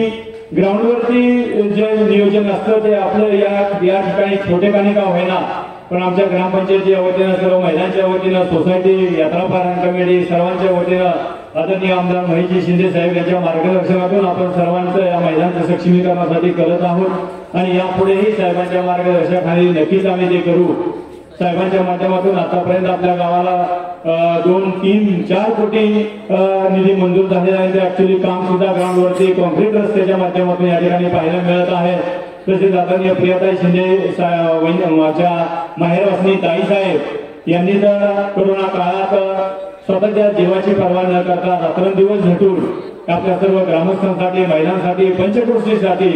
ग्राउंडवरती जे नियोजन असतं ते आपलं या ठिकाणी छोटेखानी का होईना, पण आमच्या ग्रामपंचायतीच्या वतीनं, सर्व महिलांच्या वतीनं, सोसायटी, यात्रा पारायण कमिटी सर्वांच्या वतीनं आदरणीय आमदार महेशजी शिंदे साहेब यांच्या मार्गदर्शनातून आपण सर्वांचं या महिलांच्या सक्षमीकरणासाठी करत आहोत आणि यापुढेही साहेबांच्या मार्गदर्शनाखाली नक्कीच आम्ही ते करू। साहेबांच्या माध्यमातून आतापर्यंत आपल्या गावाला 2, 3, 4 कोटी निधी मंजूर झालेला आहे। ते ऍक्च्युली काम सुद्धा ग्राउंडवरती कॉन्क्रीट रस्त्याच्या माध्यमातून या ठिकाणी पाहायला मिळत आहे। तसेच आदरणीय प्रियाताई शिंदे माझ्या माहेरवासनी ताई साहेब यांनी तर कोरोना काळात स्वतःच्या जीवाची पर्वा न करता रात्रंदिवस झटून आपल्या सर्व ग्रामस्थांसाठी, महिलांसाठी, पंचक्रोशीसाठी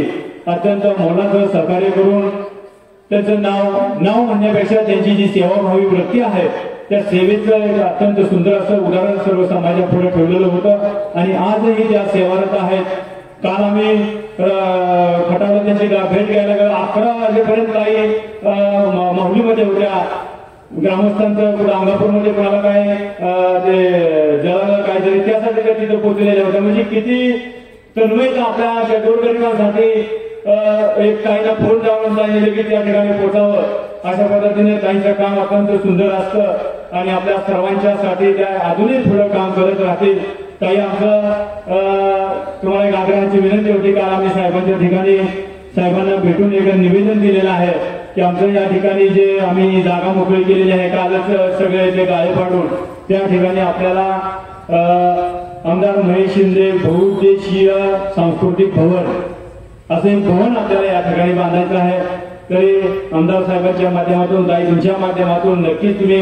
अत्यंत मोलाचं सहकार्य करून त्यांचं नाव म्हणण्यापेक्षा त्यांची जी सेवाभावी वृत्ती आहे त्या सेवेचं एक अत्यंत सुंदर असं उदाहरण सर्व समाजापुढे ठेवलेलं होतं आणि आजही त्या सेवारत आहेत। काल आम्ही खटावला त्यांची भेट घ्यायला गेलो, 11 वाजेपर्यंत काही माहुलीमध्ये होत्या, ग्रामस्थांचं कुठं अंगापूरमध्ये कोणाला काय ते जळालं काय तरी त्यासाठी त्या तिथं पोहोचलेल्या होत्या। म्हणजे किती तन्मयता आपल्या गोरगरिबांसाठी एक काहींना फोन जाऊन सांगितलं की त्या ठिकाणी पोहोचावं। अशा पद्धतीने काहींचं काम अत्यंत सुंदर असतं आणि आपल्या सर्वांच्यासाठी त्या अजूनही पुढे काम करत राहतील। काही आमचं तुम्हाला एक आग्रहाची विनंती होती, काल आम्ही साहेबांच्या ठिकाणी साहेबांना भेटून एक निवेदन दिलेलं आहे की आमचं या ठिकाणी जे आम्ही जागा मोकळी केलेली आहे कालच सगळे ते गाळे पाडून त्या ठिकाणी आपल्याला आमदार महेश शिंदे बहुउद्देशीय सांस्कृतिक भवन असं एक भवन आपल्याला या ठिकाणी बांधायचं आहे। तरी आमदार साहेबांच्या माध्यमातून, ताई तुमच्या माध्यमातून नक्कीच तुम्ही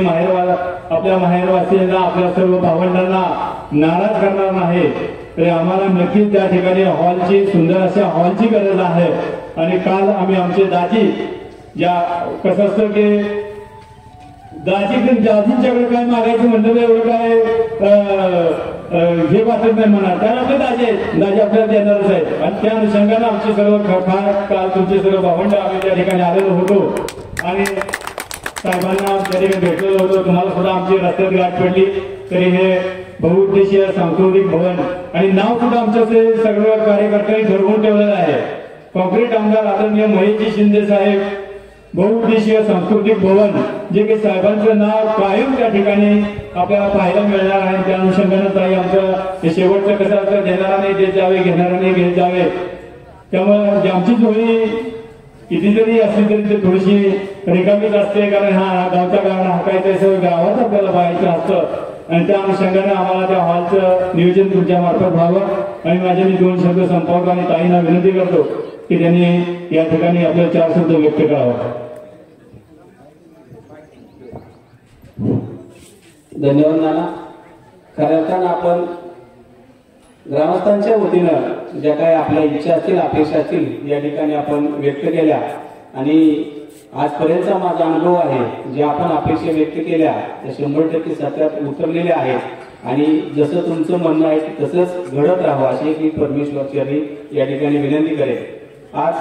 आपल्या माहेरवासीयांना, आपल्या सर्व भावंडांना नाराज करणार नाही। तरी आम्हाला नक्कीच त्या ठिकाणी हॉलची, सुंदर अशा हॉलची गरज आहे आणि काल आम्ही आमचे दाजी ज्या कसं असतं की दाजींच्याकडे काय मागायचं म्हणलं तर एवढं काय हे वाटत नाही म्हणा, कारण आपले दाजी आपल्याला देणारच आहेत आणि त्या अनुषंगाने आमचे सर्व काल तुमचे सर्व भावंड आम्ही त्या ठिकाणी आलेलो होतो आणि साहेबांना त्या ठिकाणी भेटलेलो होतो। तुम्हाला सुद्धा आमची रस्त्यात गाठ पडली। तरी हे बहुउद्देशीय सांस्कृतिक भवन आणि नाव सुद्धा आमच्या सर्व कार्यकर्त्यांनी ठरवून ठेवलेलं आहे। कॉन्क्रीट आमदार आदरणीय महेशजी शिंदे साहेब बहुउद्देशीय सांस्कृतिक भवन जे की साहेबांचं नाव कायम त्या ठिकाणी आपल्याला पाहायला मिळणार आहे. त्या अनुषंगाने ताई आमचं हे शेवटचं कसं असतं, देणारा नाही देत जावे, घेणारा नाही घेत जावे. त्यामुळे आमची जोडी किती जरी असली तरी ते थोडीशी रिकामीच असते, कारण हा गावचा गाणं हाकायचं सगळं गावात आपल्याला पाहायचं असतं. आणि त्या अनुषंगाने आम्हाला त्या हॉलचं नियोजन तुमच्या मार्फत व्हावं. आणि माझे मी 2 शब्द संपर्क आणि ताईंना विनंती करतो की त्यांनी या ठिकाणी आपले 4 शब्द व्यक्त करावं. धन्यवाद नाना. खऱ्या अर्थानं आपण ग्रामस्थांच्या वतीनं ज्या काही आपल्या इच्छा असतील, अपेक्षा असतील, या ठिकाणी आपण व्यक्त केल्या. आणि आजपर्यंतचा माझा अनुभव आहे, जे आपण अपेक्षा व्यक्त केल्या त्या 100% सत्यात उतरलेल्या आहेत. आणि जसं तुमचं म्हणणं आहे तसंच घडत राहावं अशी मी परमेश्वरचरणी या ठिकाणी विनंती करेन. आज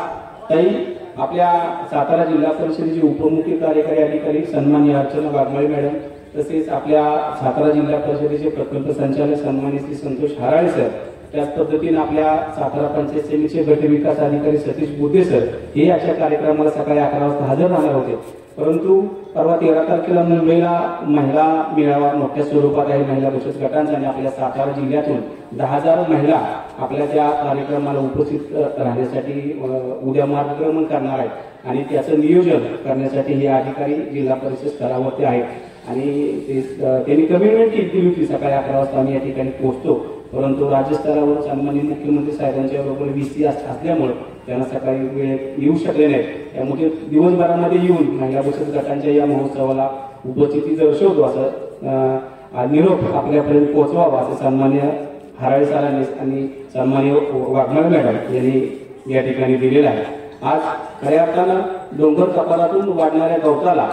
ताई आपल्या सातारा जिल्हा परिषदेचे उपमुख्य कार्यकारी अधिकारी सन्माननीय अर्चना वाघमारे मॅडम, तसेच आपल्या सातारा जिल्हा परिषदेचे प्रकल्प संचालक सन्माननीय श्री संतोष हराळे सर, त्याच पद्धतीने आपल्या सातारा पंचायत समितीचे गट विकास अधिकारी सतीश बुद्धे सर हे अशा कार्यक्रमाला सकाळी 11 वाजता हजर राहणार होते. परंतु परवा 13 तारखेला मुंबईला महिला मेळावा मोठ्या स्वरूपात आहे महिला बचत गटांचा, आणि आपल्या सातारा जिल्ह्यातून 10,000 महिला आपल्या त्या कार्यक्रमाला उपस्थित राहण्यासाठी उद्या मार्गक्रमण करणार आहेत. आणि त्याचं नियोजन करण्यासाठी हे अधिकारी जिल्हा परिषद स्तरावरती आहेत. आणि त्यांनी कमिटमेंट केली होती सकाळी 11 वाजता आम्ही या ठिकाणी पोहोचतो. परंतु राज्यस्तरावर सन्माननीय मुख्यमंत्री साहेबांच्या बरोबर VC असल्यामुळे त्यांना सकाळी वेळ येऊ शकले नाही. त्यामुळे दिवसभरामध्ये येऊन महिला बचत गटांच्या या महोत्सवाला उपस्थिती दर्शवतो असं निरोप आपल्यापर्यंत पोहोचवावा असं सन्मान्य हराळे सरांनी आणि सन्मान्य वाघमारे मॅडम यांनी या ठिकाणी दिलेलं आहे. आज खऱ्या अर्थानं डोंगर कपालातून वाढणाऱ्या गवताला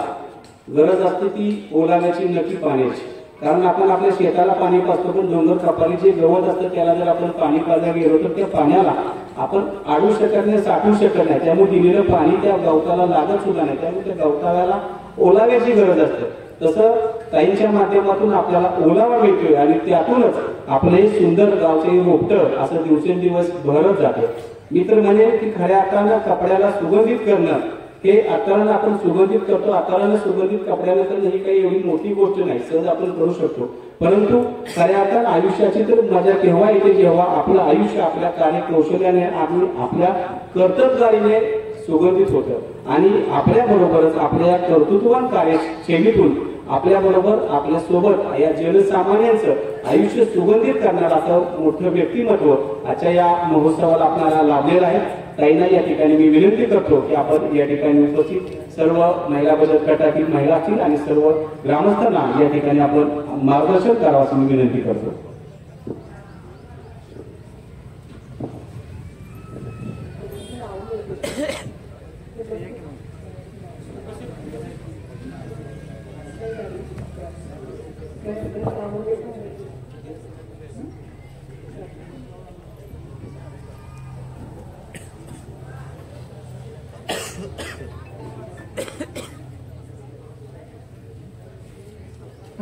गरज असते ती ओलाव्याची, नक्की पाण्याची. कारण आपण आपल्या शेताला पाणी पाजतो, पण डोंगर कपाली जे गवत असतं त्याला जर आपण पाणी पाजायला गेलो तर त्या पाण्याला आपण आडू शकत नाही, साठवू शकत नाही. त्यामुळे दिलेलं पाणी त्या गवताला लागत सुद्धा नाही. त्यामुळे त्या गवताला ओलाव्याची गरज असते. तसं ताईंच्या माध्यमातून आपल्याला ओलावा मिळतोय आणि त्यातूनच आपलं हे सुंदर गावचे रोपटं असं दिवसेंदिवस भरत जातं. मी तर म्हणेन की खऱ्या अर्थानं कपड्याला सुगंधित करणं हे अत्तरानं आपण सुगंधित करतो. अत्तरानं सुगंधित कपड्यानं करणं ही काही एवढी मोठी गोष्ट नाही, सहज आपण करू शकतो. परंतु खऱ्या अर्थानं आयुष्याची तर मजा केव्हा येते जेव्हा आपलं आयुष्य आपल्या कार्यकौशल्याने आणि आपल्या कर्तबगारीने सुगंधित होतं. आणि आपल्या बरोबरच आपल्या कर्तृत्ववान कार्यशैलीतून आपल्या बरोबर आपल्या सोबत या जनसामान्यांचं आयुष्य सुगंधित करणारं असं मोठं व्यक्तिमत्व आजच्या या महोत्सवाला आपल्याला लाभलेलं आहे. ताईंना या ठिकाणी मी विनंती करतो की आपण या ठिकाणी उपस्थित सर्व महिला बचत गटातील महिला असतील आणि सर्व ग्रामस्थांना या ठिकाणी आपण मार्गदर्शन करावं असं मी विनंती करतो.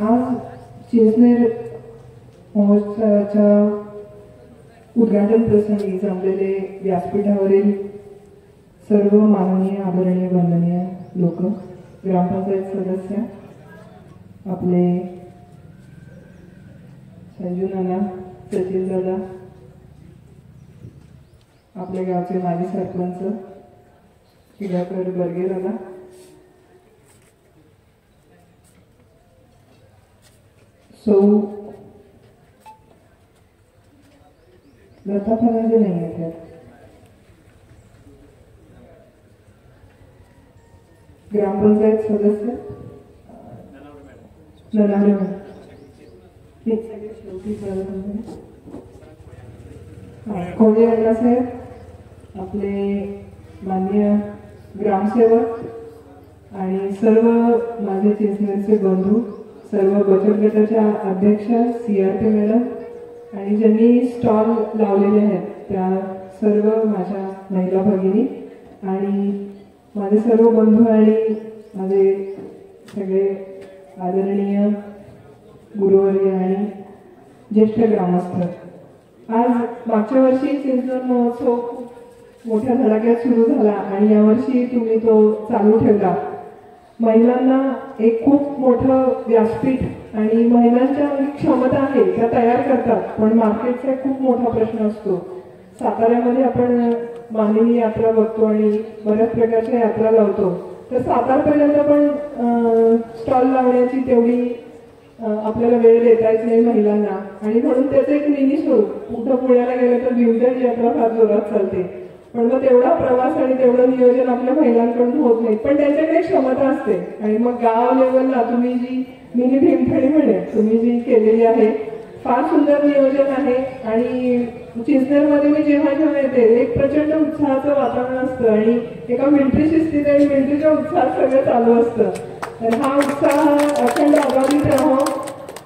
आज चिंचनेर महोत्सवाच्या उद्घाटन प्रसंगी जमलेले व्यासपीठावरील सर्व माननीय आदरणीय वंदनीय लोक, ग्रामपंचायत सदस्य, आपले संजू नाना, सचिन दादा, आपल्या गावचे माजी सरपंच किडाकर बर्गे दादा, सौ लता फराजे नाही आहेत, ग्रामपंचायत सदस्य ननावरे कोळी अण्णासाहेब, आपले माननीय ग्रामसेवक आणि सर्व माझे चिंचनेरचे बंधू, सर्व बचत गटाच्या अध्यक्ष CRP मॅडम आणि ज्यांनी स्टॉल लावलेले आहेत त्या सर्व माझ्या महिला भगिनी आणि माझे सर्व बंधू आणि माझे सगळे आदरणीय गुरुवर्य आणि ज्येष्ठ ग्रामस्थ. आज मागच्या वर्षी चिंचवड महोत्सव खूप मोठ्या धडाक्यात सुरू झाला आणि यावर्षी तुम्ही तो चालू ठेवला. महिलांना एक खूप मोठं व्यासपीठ आणि महिलांच्या क्षमता आहे त्या तयार करतात, पण मार्केटचा खूप मोठा प्रश्न असतो. साताऱ्यामध्ये आपण मानवी यात्रा बघतो आणि बऱ्याच प्रकारच्या यात्रा लावतो, तर सातारपर्यंत पण स्टॉल लावण्याची तेवढी आपल्याला वेळ देता येत नाही महिलांना, आणि म्हणून त्याचं एक मिनी स्वरूप कुठं पुण्याला गेलं तर भीमथडी यात्रा फार जोरात चालते, पण मग तेवढा प्रवास आणि तेवढं नियोजन आपल्या महिलांकडून होत नाही, पण त्यांच्याकडे क्षमता असते. आणि मग गाव लेवलला तुम्ही जी मिनी भीमथडी म्हणे तुम्ही जी केलेली आहे फार सुंदर नियोजन आहे. आणि चिंचनेरमध्ये मी जेव्हा जेव्हा येते एक प्रचंड उत्साहाचं वातावरण असतं आणि एका मिलिटरी शिस्तीत आणि मिलिटरीच्या उत्साहात सगळं चालू असतं. तर हा उत्साह अखंड अबाधित राहो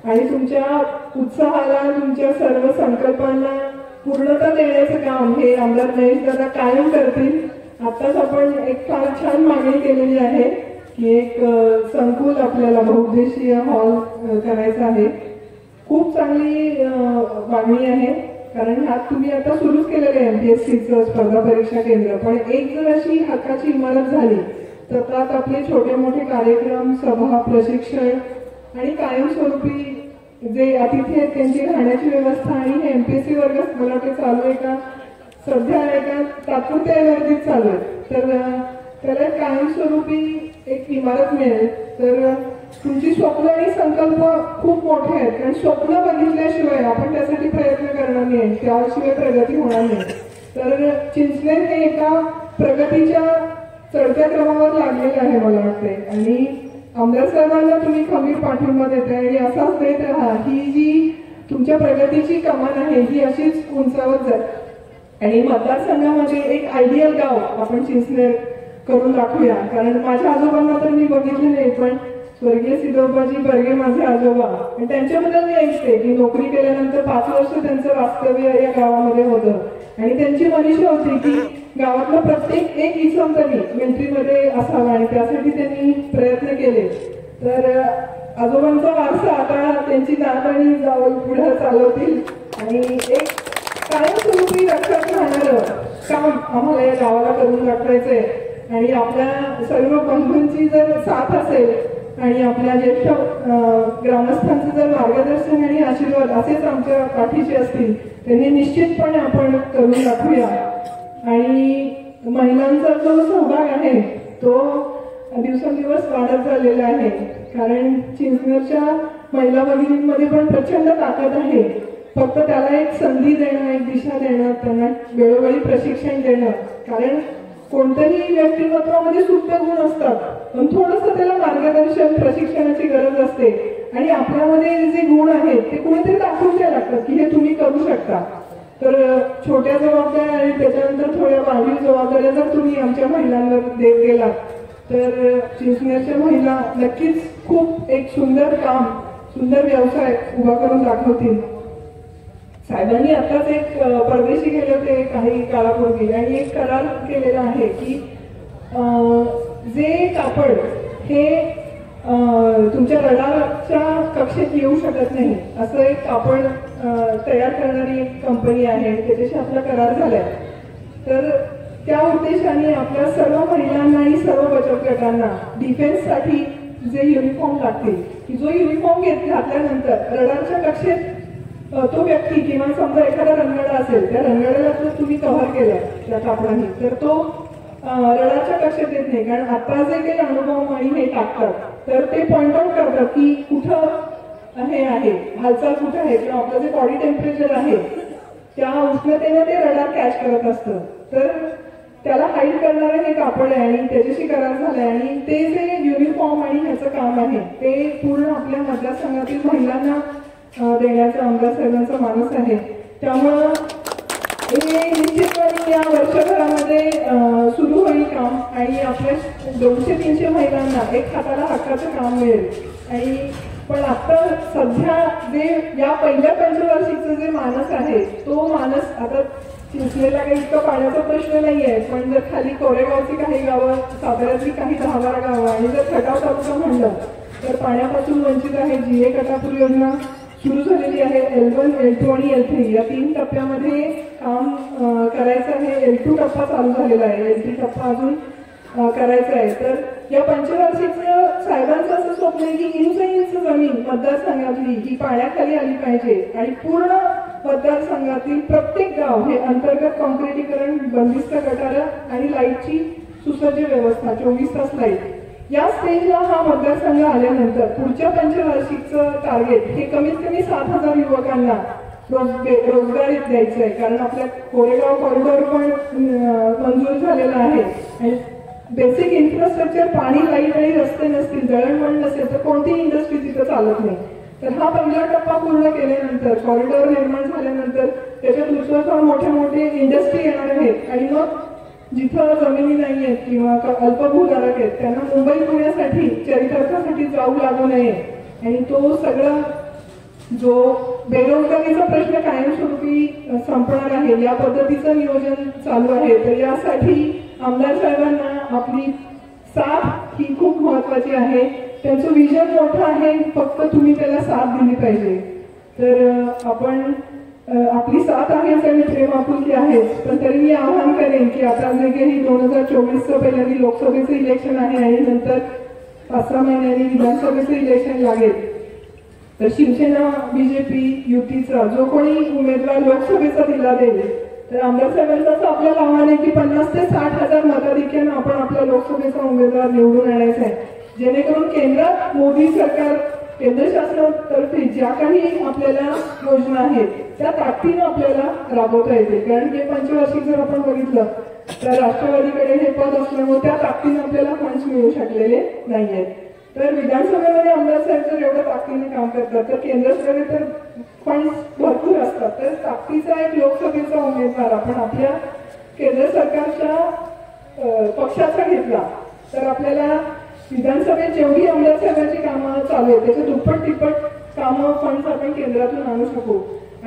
आणि तुमच्या उत्साहाला तुमच्या सर्व संकल्पांना पूर्णता देण्याचं काम हे आमदार महेश दादा कायम करतील. आताच आपण एक फार छान मागणी केलेली आहे की एक संकुल आपल्याला बहुउद्देशीय हॉल करायचा आहे. खूप चांगली मागणी आहे, कारण ह्यात तुम्ही आता सुरूच केलेलं आहे MPSCचं स्पर्धा परीक्षा केंद्र, पण एक जर अशी हक्काची इमारत झाली तर त्यात आपले छोटे मोठे कार्यक्रम, सभा, प्रशिक्षण आणि कायमस्वरूपी जे अतिथी आहेत त्यांची राहण्याची व्यवस्था आणि हे MPSC वर्ग मला वाटतं चालू आहे का सध्या एका तात्पुरत्या इमारतीत चालू आहे, तर त्याला कायमस्वरूपी एक इमारत मिळेल. तर तुमची स्वप्न आणि संकल्प खूप मोठे आहेत, कारण स्वप्न बघितल्याशिवाय आपण त्यासाठी प्रयत्न करणार नाही, त्याशिवाय प्रगती होणार नाही. तर चिंचनेर हे एका प्रगतीच्या चढत्या क्रमावर लागलेलं आहे मला वाटते, आणि आमदार साहेबांना तुम्ही खंबीर पाठिंबा देताय आणि असाच देत राहा. ही जी तुमच्या प्रगतीची कमान आहे ही अशीच उंचावत जाईल. आणि मतदारसंघामध्ये एक आयडियल गाव आपण चिंचनेर करून दाखवूया, कारण माझ्या आजोबांना तर मी बघितले नाही, पण स्वर्गीय सिद्धोबाजी बर्गे माझे आजोबा, आणि त्यांच्याबद्दल मी ऐकते की नोकरी केल्यानंतर 5 वर्ष त्यांचं वास्तव्य या गावामध्ये होतं आणि त्यांची मनीषा होती की गावातला प्रत्येक एक इसम तरी मिलिटरीमध्ये असावा आणि त्यासाठी त्यांनी प्रयत्न केले. तर आजोबांचा वारसा आता त्यांची नात आणि जावई पुढे चालवतील आणि एक कायमस्वरूपी लक्षात राहणारं काम आम्हाला या गावाला करून दाखवायचंय. आणि आपल्या सर्व बंधूंची जर साथ असेल आणि आपल्या ज्येष्ठ ग्रामस्थांचं जर मार्गदर्शन आणि आशीर्वाद असेच आमच्या पाठीशी असतील तर हे निश्चितपणे आपण करून दाखवूया. आणि महिलांचा जो सहभाग आहे तो दिवसेंदिवस वाढत चाललेला आहे, कारण चिंचनेरच्या महिला भगिनींमध्ये पण प्रचंड ताकद आहे. फक्त त्याला एक संधी देणं, एक दिशा देणं, त्यांना वेळोवेळी प्रशिक्षण देणं, कारण कोणत्याही व्यक्तिमत्वामध्ये सुप्त गुण असतात, पण थोडंसं त्याला मार्गदर्शन प्रशिक्षणाची गरज असते. आणि आपल्यामध्ये जे गुण आहेत ते कुणीतरी दाखवून द्यायला लागतात की हे तुम्ही करू शकता. तर छोट्या जबाबदाऱ्या आणि त्याच्यानंतर थोड्या वाढीव जबाबदाऱ्या जर तुम्ही आमच्या महिलांवर देत गेलात तर चिंचनेरच्या महिला नक्कीच खूप एक सुंदर काम, सुंदर व्यवसाय उभा करून दाखवतील. साहेबांनी आताच एक परदेशी गेले होते काही काळापूर्वी आणि एक करार केलेला आहे की जे कापड हे तुमच्या रडारच्या कक्षेत येऊ शकत नाही असं एक कापड तयार करणारी एक कंपनी आहे, त्याच्याशी आपला करार झालाय. तर त्या उद्देशाने आपल्या सर्व महिलांना आणि सर्व बचत गटांना डिफेन्ससाठी जे युनिफॉर्म लागतील की जो युनिफॉर्म घातल्यानंतर रडारच्या कक्षेत तो व्यक्ती किंवा समजा एखादा रणगाडा असेल त्या रणगाड्याला जर तुम्ही कव्हर केलं त्या कापडाने तर तो रडारच्या कक्षेत येत नाही, कारण आता जे काही अनुभव आणि हे टाकतात तर ते पॉइंट आउट करतात की कुठं हे आहे हालचाल कुठं आहे किंवा आपलं जे बॉडी टेम्परेचर आहे त्या उष्णतेने ते रडार कॅच करत असतं. तर त्याला हाईड करणारं हे कापड आहे आणि त्याच्याशी करार झालाय आणि ते जे युनिफॉर्म आणि ह्याचं काम आहे ते पूर्ण आपल्या मतदारसंघातील महिलांना देण्याचा आमदार साहेबांचा मानस आहे. त्यामुळं हे निश्चितपणे या वर्षभरामध्ये सुरू होईल काम आणि आपल्या 200-300 महिलांना एक हाताला हक्काचं काम मिळेल. आणि पण आता सध्या जे या पहिल्या पंचवार्षिकचं जे मानस आहे तो मानस आता चिंचनेरला काही इतका पाण्याचा प्रश्न नाही आहे, पण जर खाली कोरेगावची काही गावं, साताऱ्यातली काही 10-12 गावं आणि जर खटाव तालुका म्हणलं तर पाण्यापासून वंचित आहे. GA कटापूर योजना सुरू झालेली आहे. L1, L2 आणि L3 या 3 टप्प्यामध्ये काम करायचं आहे. L2 टप्पा चालू झालेला आहे, L3 टप्पा अजून करायचा आहे. तर या पंचवार्षिकचं साहेबांचं असं स्वप्न आहे की इंच जमीन मतदारसंघातली ही पाण्याखाली आली पाहिजे आणि पूर्ण मतदारसंघातील प्रत्येक गाव हे अंतर्गत कॉन्क्रिटीकरण, बंदिस्त गटारं आणि लाईटची सुसज्ज व्यवस्था, 24 तास लाईट. या स्टेजला हा मतदारसंघ आल्यानंतर पुढच्या पंचवार्षिकचं टार्गेट हे कमीत कमी 7,000 युवकांना रोजगार द्यायचं आहे. कारण आपल्या कोरेगाव कॉरिडॉर पण मंजूर झालेला आहे आणि बेसिक इन्फ्रास्ट्रक्चर, पाणी, लाईट आणि रस्ते नसतील, दळणवळण नसेल तर कोणतीही इंडस्ट्री तिथं चालत नाही. तर हा पहिला टप्पा पूर्ण केल्यानंतर, कॉरिडॉर निर्माण झाल्यानंतर त्याच्यात दुसरं मोठे मोठे इंडस्ट्री येणार आहेत आणि मग जिथं जमिनी नाही आहेत किंवा अल्पभूधारक आहेत त्यांना मुंबई पुण्यासाठी चरितार्थासाठी जाऊ लागू नये आणि तो सगळा जो बेरोजगारीचा प्रश्न कायमस्वरूपी संपणार आहे या पद्धतीचं नियोजन चालू आहे. तर यासाठी आमदार साहेबांना आपली साथ ही खूप महत्वाची आहे. त्यांचं विजन मोठं आहे, फक्त तुम्ही त्याला साथ दिली पाहिजे. तर आपण आपली साथ आहेच आणि प्रेम आपुलकी आहेच, पण तरी मी आवाहन करेन की आता जे काही 2024चं पहिल्यांदा लोकसभेचं इलेक्शन आहे आणि नंतर 5-6 महिन्यांनी विधानसभेचं इलेक्शन लागेल. तर शिवसेना BJP युतीचा जो कोणी उमेदवार लोकसभेचा दिला जाईल तर आमदार साहेबांचं असं आपल्याला आव्हान आहे की 50,000 ते 60,000 मताधिक्यानं आपण आपला लोकसभेचा उमेदवार निवडून आणायचा आहे, जेणेकरून केंद्रात मोदी सरकार, केंद्र शासनातर्फे ज्या काही आपल्याला योजना आहेत त्या ताकदीनं आपल्याला राबवता येते. कारण हे पंचवार्षिक जर आपण बघितलं तर राष्ट्रवादीकडे हे पद असल्यामुळे त्या ताकदीनं आपल्याला फंड्स मिळू शकलेले नाहीयेत. तर विधानसभेमध्ये आमदार साहेब जर एवढं ताकदीने काम करतात तर केंद्र सरकार तर फंड्स भरपूर असतात. तर ताकदीचा एक लोकसभेचा उमेदवार आपण आपल्या केंद्र सरकारच्या पक्षाचा घेतला तर आपल्याला विधानसभेत जेवढी आमदार साहेबांची कामं चालू आहेत त्याच्या दुप्पट तिप्पट कामं फंड्स आपण केंद्रातून आणू शकू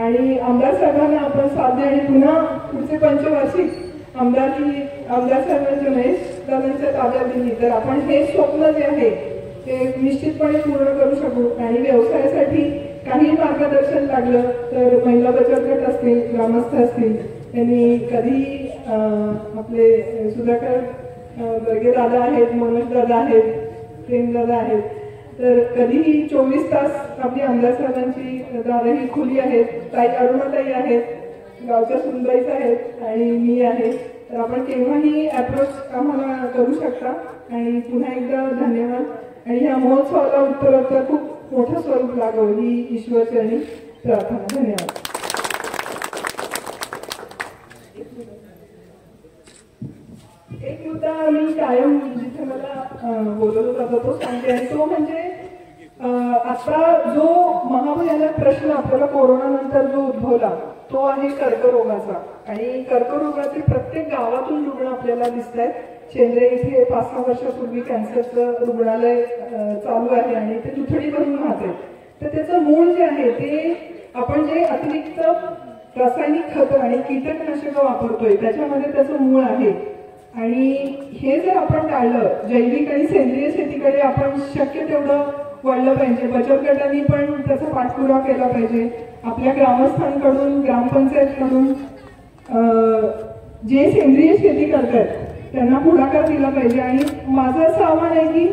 आणि आमदार साहेबांना आपण साथ द्या आणि पुन्हा पुढचे पंचवार्षिक आमदार साहेबांच्या महेश दादांच्या ताब्यात दिली तर आपण हे स्वप्न जे आहे ते निश्चितपणे पूर्ण करू शकू. आणि व्यवसायासाठी काही मार्गदर्शन लागलं तर महिला बचत गट असतील, ग्रामस्थ असतील, त्यांनी कधी आपले सुधाकर गर्गे दादा आहेत, मनोज दादा आहेत, प्रेम दादा आहेत, तर कधीही 24 तास आपली आमदार साहेबांची दादा ही खुली आहेत. ताई अरुणाताई आहेत, गावच्या सुनबाईच आहेत आणि मी आहे. तर आपण केव्हाही अप्रोच आम्हाला करू शकता. आणि पुन्हा एकदा धन्यवाद. आणि ह्या महोत्सवाला उत्तरोत्तर खूप मोठं स्वरूप लागो ही ईश्वरचरणी प्रार्थना. धन्यवाद. एक मुद्दा मी कायम जिथे मला बोलवलं जातं तो सांगते आणि तो म्हणजे आता जो महाभयानक प्रश्न आपल्याला कोरोनानंतर जो उद्भवला तो आहे कर्करोगाचा. आणि कर्करोगाचे प्रत्येक गावातून रुग्ण आपल्याला दिसत आहेत. शेंद्रे इथे 5-6 वर्षापूर्वी कॅन्सरचं रुग्णालय चालू आहे आणि ते दुथडी भरून वाहत आहे. तर त्याचं मूळ जे आहे ते आपण जे अतिरिक्त रासायनिक खतं आणि कीटकनाशकं वापरतोय त्याच्यामध्ये त्याचं मूळ आहे. आणि हे जर आपण टाळलं, जैविक आणि सेंद्रिय शेतीकडे आपण शक्य तेवढं वळलं पाहिजे. बचत गटांनी पण त्याचा पाठपुरावा केला पाहिजे. आपल्या ग्रामस्थांकडून, ग्रामपंचायतकडून जे सेंद्रिय शेती करतात त्यांना पुढाकार दिला पाहिजे. आणि माझं असं आव्हान आहे की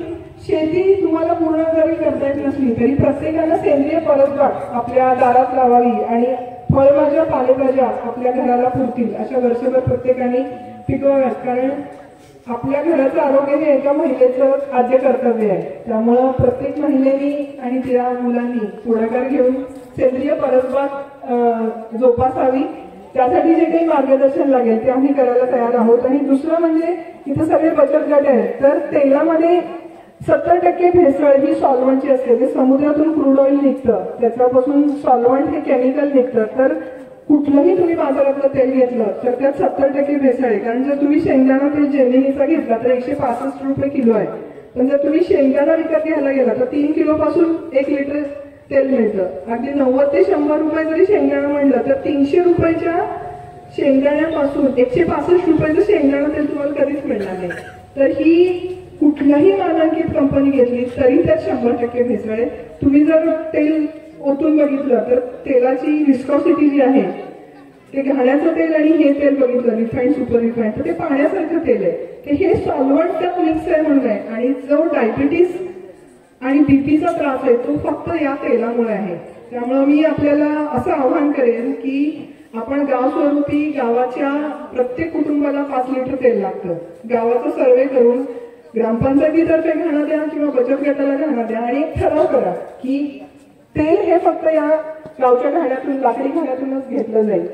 शेती तुम्हाला पूर्ण जरी करता येत नसली तरी प्रत्येकानं सेंद्रिय परसबाग आपल्या दारात लावावी आणि फळभाज्या, पालेभाज्या आपल्या घराला पुरतील अशा वर्षभर प्रत्येकाने पिकवाव्यात. कारण आपल्या घराचं आरोग्य हे एका महिलेचं आद्य कर्तव्य आहे. त्यामुळं प्रत्येक महिलेनी आणि त्या मुलांनी पुढाकार घेऊन सेंद्रिय परसबाग जोपासावी. त्यासाठी जे काही मार्गदर्शन लागेल ते आम्ही करायला तयार आहोत. आणि दुसरं म्हणजे इथं सगळे बचत गट आहेत तर तेलामध्ये 70% भेसळ ही सॉल्व्हंटची असते. ते समुद्रातून क्रूड ऑइल निघतं, त्याच्यापासून सॉल्व्हंट हे केमिकल निघतं. तर कुठलंही तुम्ही बाजारातलं तेल घेतलं तर त्यात 70% भेसळ आहे. कारण जर तुम्ही शेंगदाणा तेल जेमिनीचा घेतला तर 165 रुपये किलो आहे. पण जर तुम्ही शेंगदाणा विकत घ्यायला गेला तर 3 किलोपासून 1 लिटर तेल मिळतं. अगदी 90 ते 100 रुपये जरी शेंगदाणा म्हणलं तर 300 रुपयाच्या शेंगदाण्यापासून 165 रुपयाचं शेंगदाणा तेल तुम्हाला कधीच मिळणार नाही. तर ही कुठल्याही मानांकित कंपनी घेतली तरी त्यात 100% भेसळ आहे. तुम्ही जर तेल ओतून बघितलं तर तेलाची विस्कॉसिटी जी आहे ते घाण्याचं तेल आणि हे तेल बघितलं रिफाईंड सुपर रिफाईंड, तर ते पाण्यासारखं तेल आहे, की हे सॉल्व्हंट त्यात मिक्स आहे म्हणून आहे. आणि जो डायबिटीस आणि बीपीचा त्रास आहे तो फक्त या तेलामुळे आहे. त्यामुळे मी आपल्याला असं आवाहन करेन की आपण गाव स्वरूपी गावाच्या प्रत्येक कुटुंबाला 5 लिटर तेल लागतं. गावाचा सर्वे करून ग्रामपंचायतीतर्फे घाणा द्या किंवा बचत गटाला घाणा द्या आणि एक ठराव करा की तेल हे फक्त या गावच्या घाण्यातून लाकडी घाण्यातूनच घेतलं जाईल.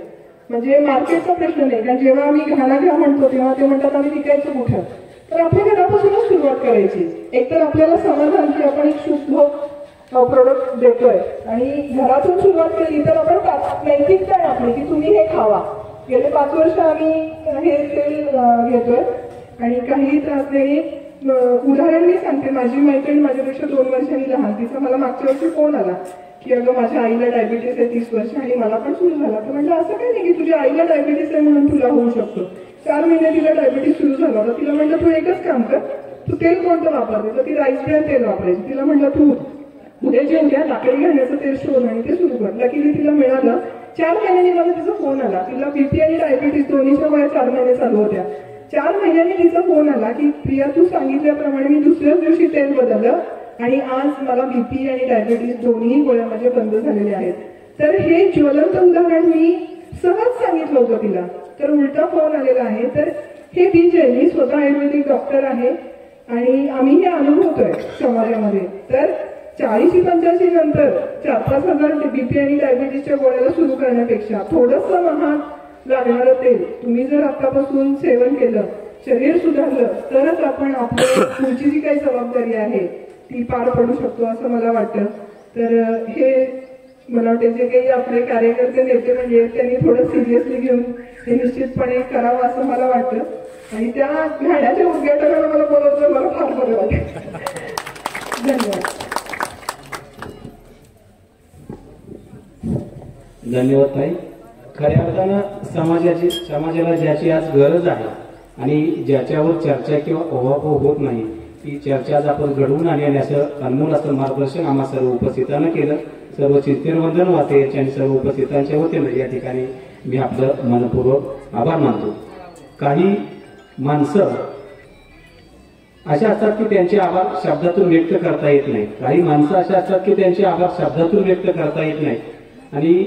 म्हणजे मार्केटचा प्रश्न नाही, कारण जेव्हा आम्ही घाणा घ्या म्हणतो तेव्हा ते म्हणतात आम्ही विकायचं कुठं. तर आपल्या घरापासूनच सुरुवात करायची. एकतर आपल्याला समाधान की आपण एक शुद्ध प्रोडक्ट देतोय आणि घरातून सुरुवात केली तर आपण नैतिकता आहे आपली की तुम्ही हे खावा. गेले 5 वर्ष आम्ही हे तेल घेतोय आणि काही त्रास नाही. उदाहरण मी सांगते, माझी मैत्रीण माझ्यापेक्षा 2 वर्षांनी लहान, तिचा मला मागच्या वर्षी फोन आला की अगं माझ्या आईला डायबिटीस आहे 30 वर्ष आणि मला पण सुरू झाला. तर म्हटलं असं काही नाही की तुझ्या आईला डायबिटीस आहे म्हणून तुला होऊ शकतो. 4 महिने तिला डायबिटीस सुरू झाला. तर तिला म्हटलं तू एकच काम कर, तू तेल कोणतं वापरते, तर ती राईस ब्रँड तेल वापरायची. तिला म्हटलं तू उद्या जे उद्या लाकडी घाण्याचं तेल शोध आणि ते सुरू कर. लकीली तिला मिळालं. 4 महिन्यांनी मला तिचा फोन आला. तिला बीपी आणि डायबिटीस दोन्हीच्या वया 4 महिने चालू होत्या. 4 महिन्यांनी तिचा फोन आला की प्रिया तू सांगितल्याप्रमाणे मी दुसऱ्याच दिवशी तेल बदललं आणि आज मला बीपी आणि डायबिटीस दोन्ही गोळ्या माझे बंद झालेले आहेत. तर हे ज्वलंत उदाहरण मी सहज सांगितलं होतं तिला, तर उलटा फोन आलेला आहे. तर हे बीज आहे. मी स्वतः आयुर्वेदिक डॉक्टर आहे आणि आम्ही हे अनुभवतोय समाजामध्ये. तर 40-85 नंतर 4-5 हजार बीपी आणि डायबिटीसच्या गोळ्याला सुरू करण्यापेक्षा थोडंसं महाग लागणारं तेल तुम्ही जर आतापासून सेवन केलं, शरीर सुधारलं, तरच आपण आपली पुढची जी काही जबाबदारी आहे ती पार पडू शकतो असं मला वाटतं. तर हे मला वाटतं जे काही आपले कार्यकर्ते नेते म्हणजे त्यांनी थोडं सिरियसली घेऊन हे निश्चितपणे करावं असं मला वाटतं. आणि त्या घाण्याच्या उद्घाटनाला मला बोलवलं, मला फार बरं वाटतं. धन्यवाद. धन्यवाद ताई. खऱ्या अर्थानं समाजाला ज्याची आज गरज आहे आणि ज्याच्यावर चर्चा किंवा ओवापोह होत नाही ती चर्चा आज आपण घडवून आणली असं अनमोल असं मार्गदर्शन आम्हा सर्व उपस्थितांना केलं. सर्व चिंतनवंदन वाते आणि सर्व उपस्थितांच्या वतीनं या ठिकाणी मी आपलं मनपूर्वक आभार मानतो. काही माणसं अशा असतात की त्यांचे आभार शब्दातून व्यक्त करता येत नाही. काही माणसं अशा असतात की त्यांचे आभार शब्दातून व्यक्त करता येत नाही आणि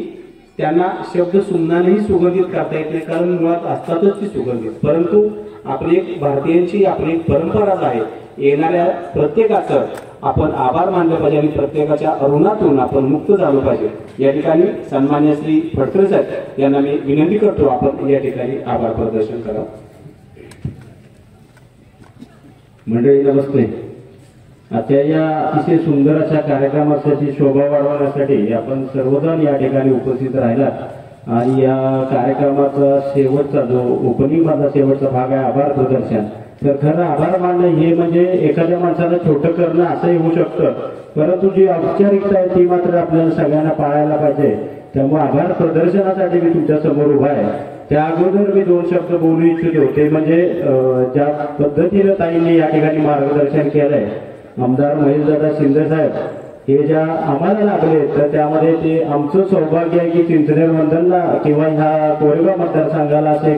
त्यांना शब्द सुमनानेही सुगंधित करता येत नाही, कारण मुळात असतातच ती सुगंधित. परंतु आपली एक भारतीयांची आपली एक परंपराच आहे, येणाऱ्या प्रत्येकाचं आपण आभार मानलं पाहिजे आणि प्रत्येकाच्या अरुणातून आपण मुक्त झालो पाहिजे. या ठिकाणी सन्मान्य श्री फडतरे साहेब यांना मी विनंती करतो आपण या ठिकाणी आभार प्रदर्शन करावं. मंडळी नमस्ते. आता या अतिशय सुंदर अशा कार्यक्रमासाठी शोभा वाढवण्यासाठी आपण सर्वजण या ठिकाणी उपस्थित राहिलात आणि या कार्यक्रमाचा शेवटचा जो ओपनिंग मधला शेवटचा भाग आहे आभार प्रदर्शन. तर खरं आभार मानणं हे म्हणजे एखाद्या माणसाला छोटं करणं असंही होऊ शकतं, परंतु जी औपचारिकता आहे ती मात्र आपल्याला सगळ्यांना पाळायला पाहिजे. त्यामुळे आभार प्रदर्शनासाठी मी तुमच्या समोर उभा आहे. त्या अगोदर मी 2 शब्द बोलू इच्छितो. ते म्हणजे ज्या पद्धतीनं ताईंनी या ठिकाणी मार्गदर्शन केलंय, आमदार महेशदादा शिंदे साहेब हे ज्या आम्हाला लागले, तर त्यामध्ये ते आमचं सौभाग्य आहे की चिंचनेर मंडलला किंवा ह्या कोरेगाव मतदारसंघाला असे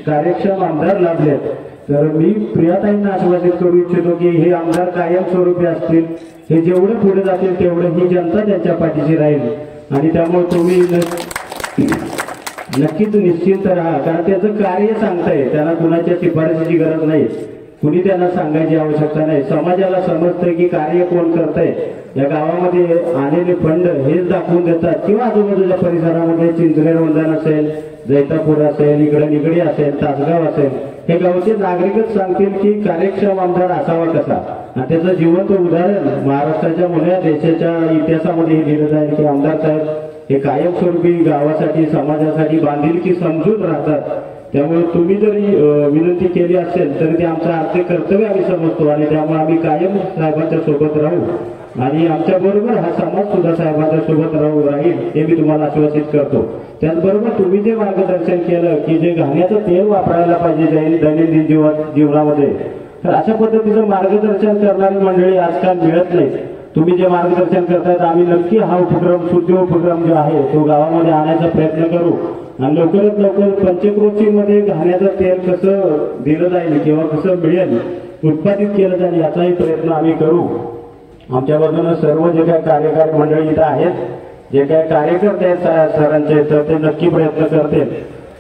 कार्यक्षम आमदार लाभलेत. तर मी प्रियाताईंना आश्वासित करू इच्छितो की हे आमदार कायमस्वरूपी असतील. हे जेवढे पुढे जातील तेवढं ही जनता त्यांच्या पाठीशी राहील आणि त्यामुळे तुम्ही नक्कीच निश्चिंत राहा, कारण त्याचं कार्य सांगताय. त्यांना कुणाच्या शिफारशीची गरज नाही, कुणी त्यांना सांगायची आवश्यकता नाही. समाजाला समजतंय की कार्य कोण करतंय. या गावामध्ये आलेले फंड हेच दाखवून देतात किंवा आजूबाजूच्या परिसरामध्ये चिंचनेर मैदान असेल, जैतापूर असेल, इकडे निगडी असेल, तासगाव असेल, हे गावचे नागरिकच सांगतील की कार्यक्षम आमदार असावा कसा. आणि त्याचं जिवंत उदाहरण महाराष्ट्राच्या मुल्या देशाच्या इतिहासामध्ये हे लिहिलं जाईल की आमदार साहेब हे कायमस्वरूपी गावासाठी समाजासाठी बांधिलकी समजून राहतात. त्यामुळे तुम्ही जरी विनंती केली असेल तरी ते आमचं आर्थिक कर्तव्य आम्ही समजतो आणि त्यामुळे आम्ही कायम साहेबांच्या सोबत राहू आणि आमच्या बरोबर हा समाज सुद्धा साहेबांच्या सोबत राहील हे मी तुम्हाला आश्वासित करतो. त्याचबरोबर तुम्ही जे मार्गदर्शन केलं की जे घाण्याचं तेल वापरायला पाहिजे दैनंदिन जीवनामध्ये, तर अशा पद्धतीचं मार्गदर्शन करणारी मंडळी आजकाल मिळत नाही. तुम्ही जे मार्गदर्शन करतायत आम्ही नक्की हा उपक्रम शुद्ध उपक्रम जो आहे तो गावामध्ये आणायचा प्रयत्न करू आणि लवकरात लवकर पंचक्रोशीमध्ये घाण्याचं तेल कसं दिलं जाईल किंवा कसं मिळेल उत्पादित केलं जाईल याचाही प्रयत्न आम्ही करू. आमच्या बाजूने सर्व जे काही कार्यकारी मंडळी इथं आहेत, जे काही कार्यकर्ते आहेत सरांचे, तर ते नक्की प्रयत्न करतील.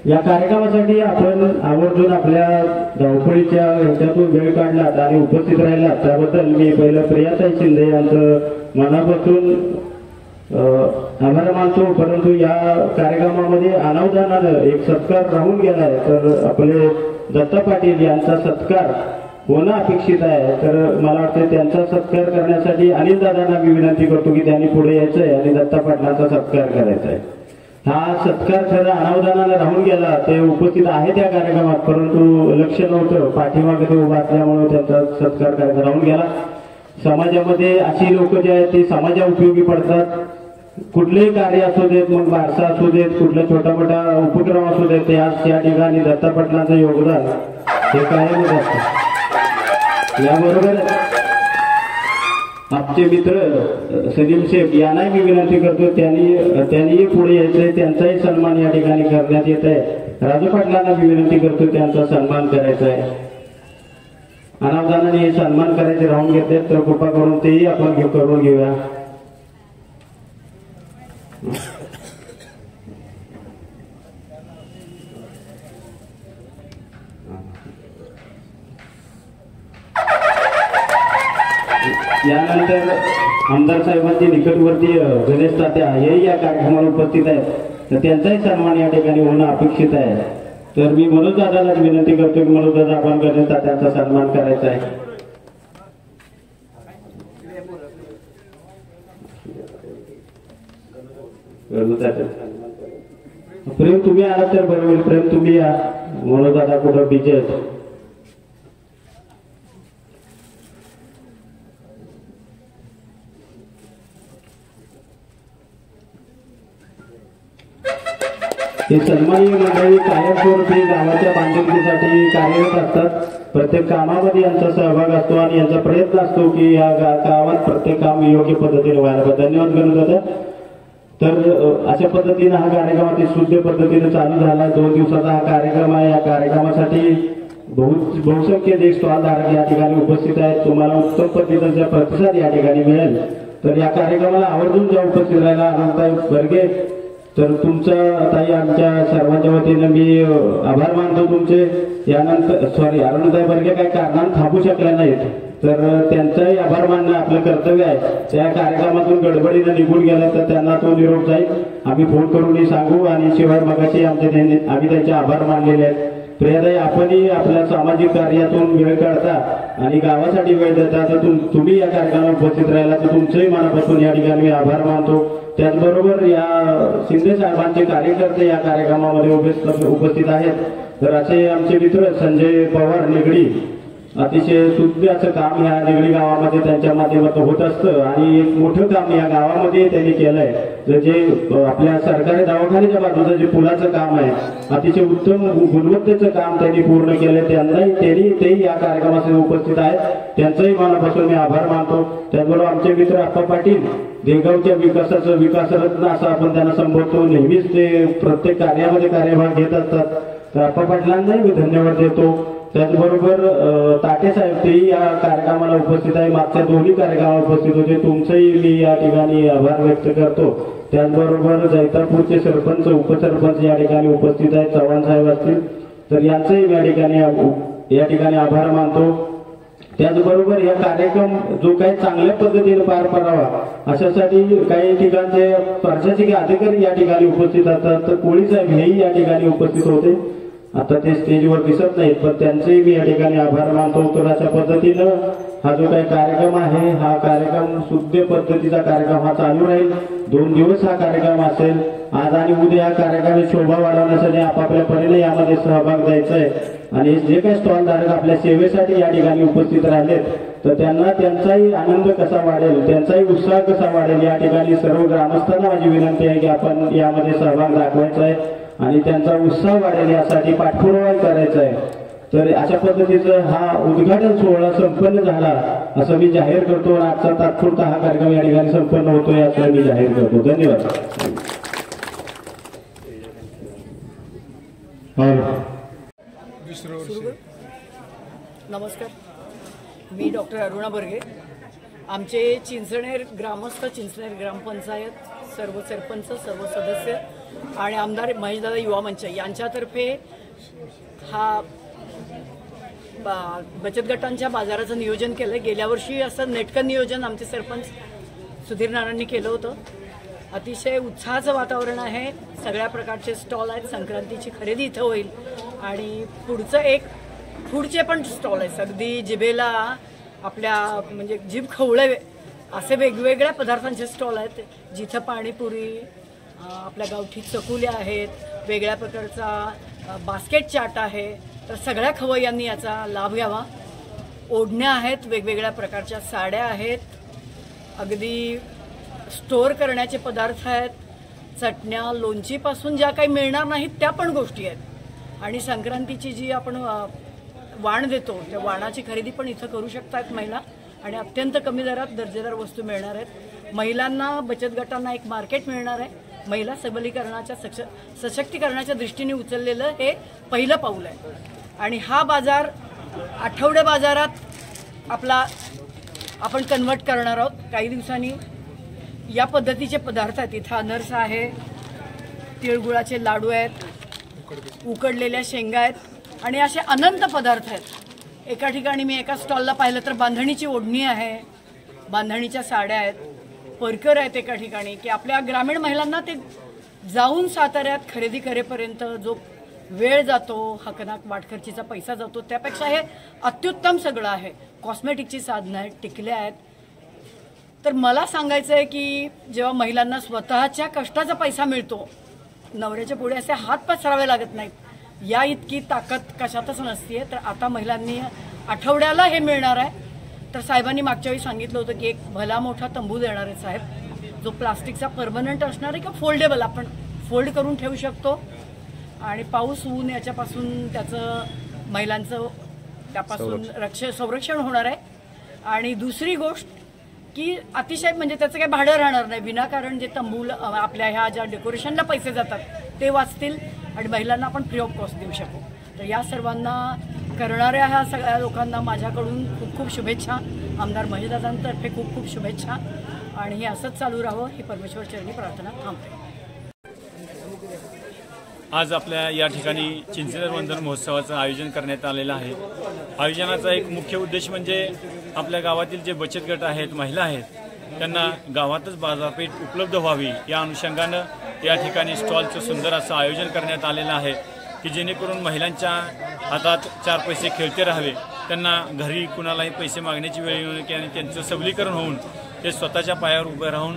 या कार्यक्रमासाठी आपण आवर्जून आपल्या धावपळीच्या ह्याच्यातून वेळ काढलात आणि उपस्थित राहिलात त्याबद्दल मी पहिलं प्रियाताई शिंदे यांचं मनापासून आभार मानतो. परंतु या कार्यक्रमामध्ये अनावधानानं एक सत्कार राहून गेलाय, तर आपले दत्ता पाटील यांचा सत्कार होणं अपेक्षित आहे. तर मला वाटतं त्यांचा सत्कार करण्यासाठी अनिल दादांना मी विनंती करतो की त्यांनी पुढे यायचंय आणि दत्ता पाटलांचा सत्कार करायचा आहे. हा सत्कार खरं अनावधानानं राहून गेला, ते उपस्थित आहे त्या कार्यक्रमात परंतु लक्ष नव्हतं, पाठीमागे ते उभा असल्यामुळे त्यांचा सत्कार करायचा राहून गेला. समाजामध्ये अशी लोक जे आहेत ते समाजा उपयोगी पडतात. कुठलेही कार्य असू देत, मग बारसा असू देत, कुठला छोटा मोठा उपक्रम असू देत, ते आज त्या ठिकाणी दत्ता पाटलांचं योगदान हे कायमच असतं. याबरोबर आमचे मित्र सलीम शेख यांनाही मी विनंती करतो त्यांनीही पुढे यायचंय, त्यांचाही सन्मान या ठिकाणी करण्यात येत आहे. राजू पाटलांना मी विनंती करतो त्यांचा सन्मान करायचा आहे. अनावधानाने हे सन्मान करायचे राहून घेतले तर कृपा करून तेही आपण करून घेऊया. यानंतर आमदार साहेबांचे निकटवर्तीय गणेश तात्या हेही या कार्यक्रमाला उपस्थित आहेत, तर त्यांचाही सन्मान या ठिकाणी होणं अपेक्षित आहे. तर मी मनोज दादाला विनंती करतो की मनोज दादा आपण गणेश तात्यांचा सन्मान करायचा आहे. प्रेम तुम्ही आला तर बरं होईल. प्रेम तुम्ही या, मनोज दादा कुठं बिजी आहेत. हे सन्माननीय मंडळी कायमस्वरूपी गावाच्या बांधिलकीसाठी कार्यरत असतात. प्रत्येक कामामध्ये यांचा सहभाग असतो आणि यांचा प्रयत्न असतो की या गावात प्रत्येक काम योग्य पद्धतीने व्हायला. धन्यवाद गणत होता. तर अशा पद्धतीने हा कार्यक्रम अति शुद्ध पद्धतीने चालू झाला. 2 दिवसाचा हा कार्यक्रम आहे. या कार्यक्रमासाठी बहुसंख्य देश स्टॉलधारक या ठिकाणी उपस्थित आहेत. तुम्हाला उत्तम पद्धतीचा प्रतिसाद या ठिकाणी मिळेल. तर या कार्यक्रमाला आवर्जून ज्या उपस्थित राहिला आनंदताई बर्गे, तर तुमचा ताई आमच्या सर्वांच्या वतीने मी आभार मानतो तुमचे. यानंतर आनंदताई बर्गे काही कारणाने थांबू शकल्या नाहीत, तर त्यांचाही आभार मानणं आपलं कर्तव्य आहे. त्या कार्यक्रमातून गडबडीनं निघून गेला तर त्यांना तो निरोप जाईल, आम्ही फोन करून सांगू. आणि शिवाय मगाशी आम्ही त्यांचे आभार मानलेले आहेत. प्रियाताई आपणही आपल्या सामाजिक कार्यातून वेळ काढता आणि गावासाठी वेळ देता, तर तुम्ही या कार्यक्रमात उपस्थित राहिला तर तुमचंही मनापासून या ठिकाणी आभार मानतो. त्याचबरोबर या शिंदे साहेबांचे कार्यकर्ते या कार्यक्रमामध्ये उपस्थित आहेत. तर असे आमचे मित्र संजय पवार निगडी, अतिशय शुद्ध असं काम या निगडी गावामध्ये त्यांच्या माध्यमातून होत असतं आणि एक मोठं काम या गावामध्ये त्यांनी केलंय. जे आपल्या सरकारी दवाखान्याच्या बाजूचं जे पुलाचं काम आहे, अतिशय उत्तम गुणवत्तेचं काम त्यांनी पूर्ण केलंय. तेही या कार्यक्रमासाठी उपस्थित आहेत. त्यांचाही मनापासून मी आभार मानतो. त्याचबरोबर आमचे मित्र आप्पा पाटील, देगावच्या विकासाचं विकासरत्न असं आपण त्यांना संबोधतो. नेहमीच ते प्रत्येक कार्यामध्ये कार्यभाग घेत असतात. तर आप्पा पाटलांनाही मी धन्यवाद देतो. त्याचबरोबर ताटे साहेब तेही या कार्यक्रमाला उपस्थित आहे. मागच्या दोन्ही कार्यक्रमाला उपस्थित होते. तुमचंही मी या ठिकाणी आभार व्यक्त करतो. त्याचबरोबर जैतापूरचे सरपंच, उपसरपंच या ठिकाणी उपस्थित आहेत, चव्हाण साहेब असतील, तर यांचंही मी या ठिकाणी आभार मानतो. त्याचबरोबर या कार्यक्रम जो काही चांगल्या पद्धतीने पार पडावा अशासाठी काही ठिकाणचे प्रशासकीय अधिकारी या ठिकाणी उपस्थित असतात. तर कोळी साहेब हेही या ठिकाणी उपस्थित होते. आता ते स्टेजवर दिसत नाहीत, पण त्यांचेही मी या ठिकाणी आभार मानतो. तर अशा पद्धतीनं हा जो काही कार्यक्रम आहे, हा कार्यक्रम शुद्ध पद्धतीचा कार्यक्रम हा चालू राहील. 2 दिवस हा कार्यक्रम असेल. आज आणि उद्या या कार्यक्रमाची शोभा वाढवण्यासाठी आपापल्या परीने यामध्ये सहभाग द्यायचा आहे. आणि जे काही स्टॉलधारक आपल्या सेवेसाठी या ठिकाणी उपस्थित राहिलेत, तर त्यांना त्यांचाही आनंद कसा वाढेल, त्यांचाही उत्साह कसा वाढेल, या ठिकाणी सर्व ग्रामस्थांना माझी विनंती आहे की आपण यामध्ये सहभाग दाखवायचा आहे आणि त्यांचा उत्साह वाढेल यासाठी पाठपुरावा करायचा आहे. तर अशा पद्धतीचं हा उद्घाटन सोहळा संपन्न झाला असं मी जाहीर करतो आणि आजचा तात्पुरता हा कार्यक्रम या ठिकाणी संपन्न होतोय असं मी जाहीर करतो. धन्यवाद. नमस्कार, मी डॉक्टर अरुणा बर्गे. आमचे चिंचणेर ग्रामस्थ, चिंचणेर ग्रामपंचायत, सर्व सरपंच, सर्व सदस्य आणि आमदार महेशदादा युवा मंच यांच्यातर्फे हा बचत गटांच्या बाजाराचं नियोजन केलं. गेल्या वर्षी असं नेटकं नियोजन आमचे सरपंच सुधीर नानांनी केलं होतं. अतिशय उत्साहाचं वातावरण आहे. सगळ्या प्रकारचे स्टॉल आहेत. संक्रांतीची खरेदी इथं होईल आणि पुढचे पण स्टॉल आहेत. अगदी जिभेला आपल्या म्हणजे जीभ खवळे असे वेगवेगळ्या पदार्थांचे स्टॉल आहेत, जिथं पाणीपुरी, आपल्या गावठी चकुल्या आहेत, वेगळ्या प्रकारचा बास्केट चाट आहे. तर सगळ्या खवय्यांनी याचा लाभ घ्यावा. ओढण्या आहेत, वेगवेगळ्या प्रकारच्या साड्या आहेत, अगदी स्टोअर करण्याचे पदार्थ आहेत, चटण्या, लोणचीपासून ज्या काही मिळणार नाहीत त्या पण गोष्टी आहेत. आणि संक्रांतीची जी आपण वाण देतो त्या वाणाची खरेदी पण इथं करू शकतात महिला आणि अत्यंत कमी दरात दर्जेदार वस्तू मिळणार आहेत. महिलांना, बचत गटांना एक मार्केट मिळणार आहे. महिला सबलीकरणाच्या सशक्तीकरणाच्या दृष्टीने उचललेलं हे पहिलं पाऊल आहे. आणि हा बाजार आठवडे बाजारात आपण कन्वर्ट करणार आहोत. काही दिवसांनी या पद्धतीचे पदार्थ आहेत. इथं अनरसा आहे, तिळगुळाचे लाडू आहेत, उकडलेल्या शेंगा आहेत आणि असे अनंत पदार्थ आहेत. एका ठिकाणी मी एका स्टॉलला पाहिलं तर बांधणीची ओढणी आहे, बांधणीच्या साड्या आहेत, परकर आहेत एका ठिकाणी, की आपल्या ग्रामीण महिलांना ते जाऊन साताऱ्यात खरेदी करेपर्यंत जो वेळ जातो, हकनाक वाटखर्चीचा पैसा जातो, त्यापेक्षा हे अत्युत्तम सगळं आहे. कॉस्मेटिकची साधनं आहेत, टिकल्या आहेत. तर मला सांगायचं आहे की जेव्हा महिलांना स्वतःच्या कष्टाचा पैसा मिळतो, नवऱ्याच्या पुढे असे हात पसरावे लागत नाहीत, या इतकी ताकद कशातच नसते. तर आता महिलांनी आठवड्याला हे मिळणार आहे. तर साहेबांनी मागच्या वेळी सांगितलं होतं की एक भला मोठा तंबू देणार आहे साहेब, जो प्लास्टिकचा परमनंट असणार आहे किंवा फोल्डेबल, आपण फोल्ड करून ठेवू शकतो आणि पाऊस ऊन याच्यापासून त्याचं महिलांचं त्यापासून संरक्षण होणार आहे. आणि दुसरी गोष्ट की अतिशय म्हणजे त्याचं काही भाडं राहणार नाही. विनाकारण जे तंबूला आपल्या ह्या ज्या डेकोरेशनला पैसे जातात ते वाचतील आणि महिलांना आपण फ्री ऑफ कॉस्ट देऊ शकू. तर या सर्वांना करणाऱ्या ह्या सगळ्या लोकांना माझ्याकडून खूप खूप शुभेच्छा. आमदार महेशदादांतर्फे खूप खूप शुभेच्छा आणि हे असंच चालू राहावं ही परमेश्वर चरणी प्रार्थना थांबते. आज आपल्या या ठिकाणी चिंचणेर वंदन महोत्सवाचं आयोजन करण्यात आलेलं आहे. आयोजनाचा एक मुख्य उद्देश म्हणजे आपल्या गावातील जे बचत गट आहेत, महिला आहेत, त्यांना गावातच बाजारपेठ उपलब्ध व्हावी या अनुषंगानं या ठिकाणी स्टॉलचं सुंदर असं आयोजन करण्यात आलेलं आहे की जेणेकरून महिलांच्या हातात चार पैसे खेळते राहावे, त्यांना घरी कुणालाही पैसे मागण्याची वेळ येऊ नये आणि त्यांचं सबलीकरण होऊन ते स्वतःच्या पायावर उभे राहून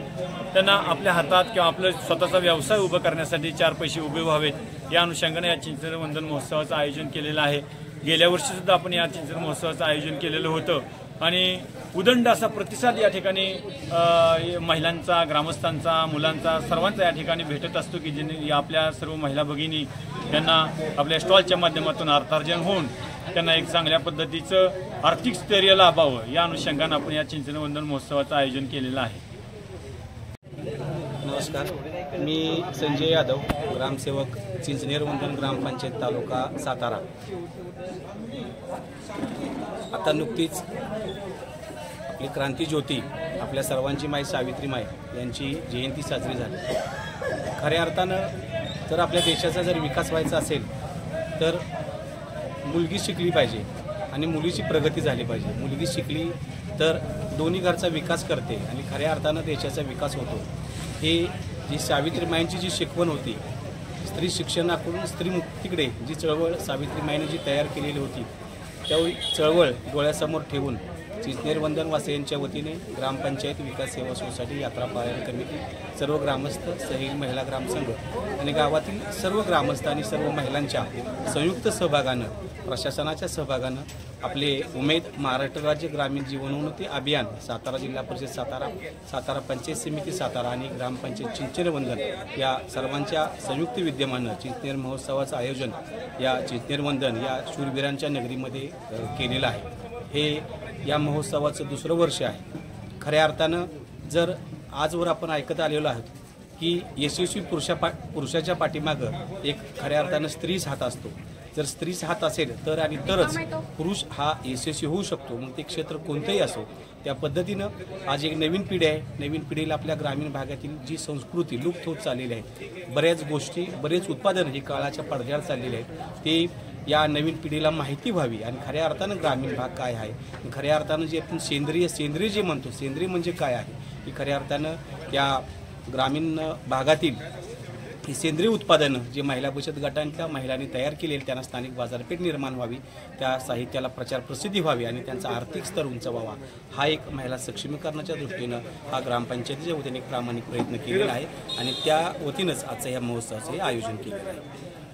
त्यांना आपल्या हातात किंवा आपलं स्वतःचा व्यवसाय उभं करण्यासाठी चार पैसे उभे व्हावेत या अनुषंगाने या चिंचणेर वंदन महोत्सवाचं आयोजन केलेलं आहे. गेल्या वर्षीसुद्धा आपण या चिंचणेर महोत्सवाचं आयोजन केलेलं होतं आणि उदंड असा प्रतिसाद या ठिकाणी महिलांचा, ग्रामस्थांचा, मुलांचा, सर्वांचा या ठिकाणी भेटत असतो की ज्यांनी आपल्या सर्व महिला भगिनी त्यांना आपल्या स्टॉलच्या माध्यमातून अर्थार्जन होऊन त्यांना एक चांगल्या पद्धतीचं आर्थिक स्थैर्य लाभावं या अनुषंगानं आपण या चिंचणेर वंदन महोत्सवाचं आयोजन केलेलं आहे. नमस्कार, मी संजय यादव, ग्रामसेवक, चिंचणेर वंदन ग्रामपंचायत, तालुका सातारा. आता नुकतीच आपली क्रांतीज्योती, आपल्या सर्वांची माई सावित्रीमाई यांची जयंती साजरी झाली. खऱ्या अर्थानं जर आपल्या देशाचा जर विकास व्हायचा असेल तर मुलगी शिकली पाहिजे आणि मुलीची प्रगती झाली पाहिजे. मुलगी शिकली तर दोन्ही घरचा विकास करते आणि खऱ्या अर्थानं देशाचा विकास होतो. हे जी सावित्रीमाईंची जी शिकवण होती, स्त्री शिक्षणाकडून स्त्री मुक्तीकडे जी चळवळ सावित्रीमाईने जी तयार केलेली होती, त्यावेळी चळवळ डोळ्यासमोर ठेवून चिंचणेर वंदनवासियांच्या वतीने ग्रामपंचायत विकास सेवा सोसायटी, यात्रा पारायण कमिटी, सर्व ग्रामस्थ, सहिल महिला ग्रामसंघ आणि गावातील सर्व ग्रामस्थ आणि सर्व महिलांच्या संयुक्त सहभागानं प्रशासनाच्या सहभागानं आपले उमेद महाराष्ट्र राज्य ग्रामीण जीवनोन्नती अभियान सातारा जिल्हा परिषद सातारा, सातारा पंचायत समिती सातारा आणि ग्रामपंचायत चिंचनेरवंदन या सर्वांच्या संयुक्त विद्यमानं चिंचनेर महोत्सवाचं आयोजन या चिंचनेरवंदन या शूरवीरांच्या नगरीमध्ये केलेलं आहे। हे या महोत्सवाचं दुसरं वर्ष आहे। खऱ्या अर्थानं जर आजवर आपण ऐकत आलेलो आहोत की यशस्वी पुरुषाच्या पाठीमागं एक खऱ्या अर्थानं स्त्रीच हात असतो। जर स्त्रीच हात असेल तर आणि तरच पुरुष हा यशस्वी होऊ शकतो, मग ते क्षेत्र कोणतंही असो। त्या पद्धतीनं आज एक नवीन पिढी आहे। नवीन पिढीला आपल्या ग्रामीण भागातील जी संस्कृती लुप्त होत चाललेली आहे, बऱ्याच गोष्टी बरेच उत्पादन हे काळाच्या पडद्यावर चाललेले आहेत, ते या नवीन पिढीला माहिती व्हावी आणि खऱ्या अर्थानं ग्रामीण भाग काय आहे, खऱ्या अर्थानं जे आपण सेंद्रिय जे म्हणतो, सेंद्रिय म्हणजे काय आहे, की खऱ्या अर्थानं या ग्रामीण भागातील ही सेंद्रिय उत्पादनं जे महिला बचत गटांच्या महिलांनी तयार केलेली त्यांना स्थानिक बाजारपेठ निर्माण व्हावी, त्या साहित्याला प्रचार प्रसिद्धी व्हावी आणि त्यांचा आर्थिक स्तर उंचावावा, हा एक महिला सक्षमीकरणाच्या दृष्टीनं हा ग्रामपंचायतीच्या वतीने एक प्रामाणिक प्रयत्न केलेला आहे आणि त्या वतीनंच आजचं या महोत्सवाचं आयोजन केलेलं आहे।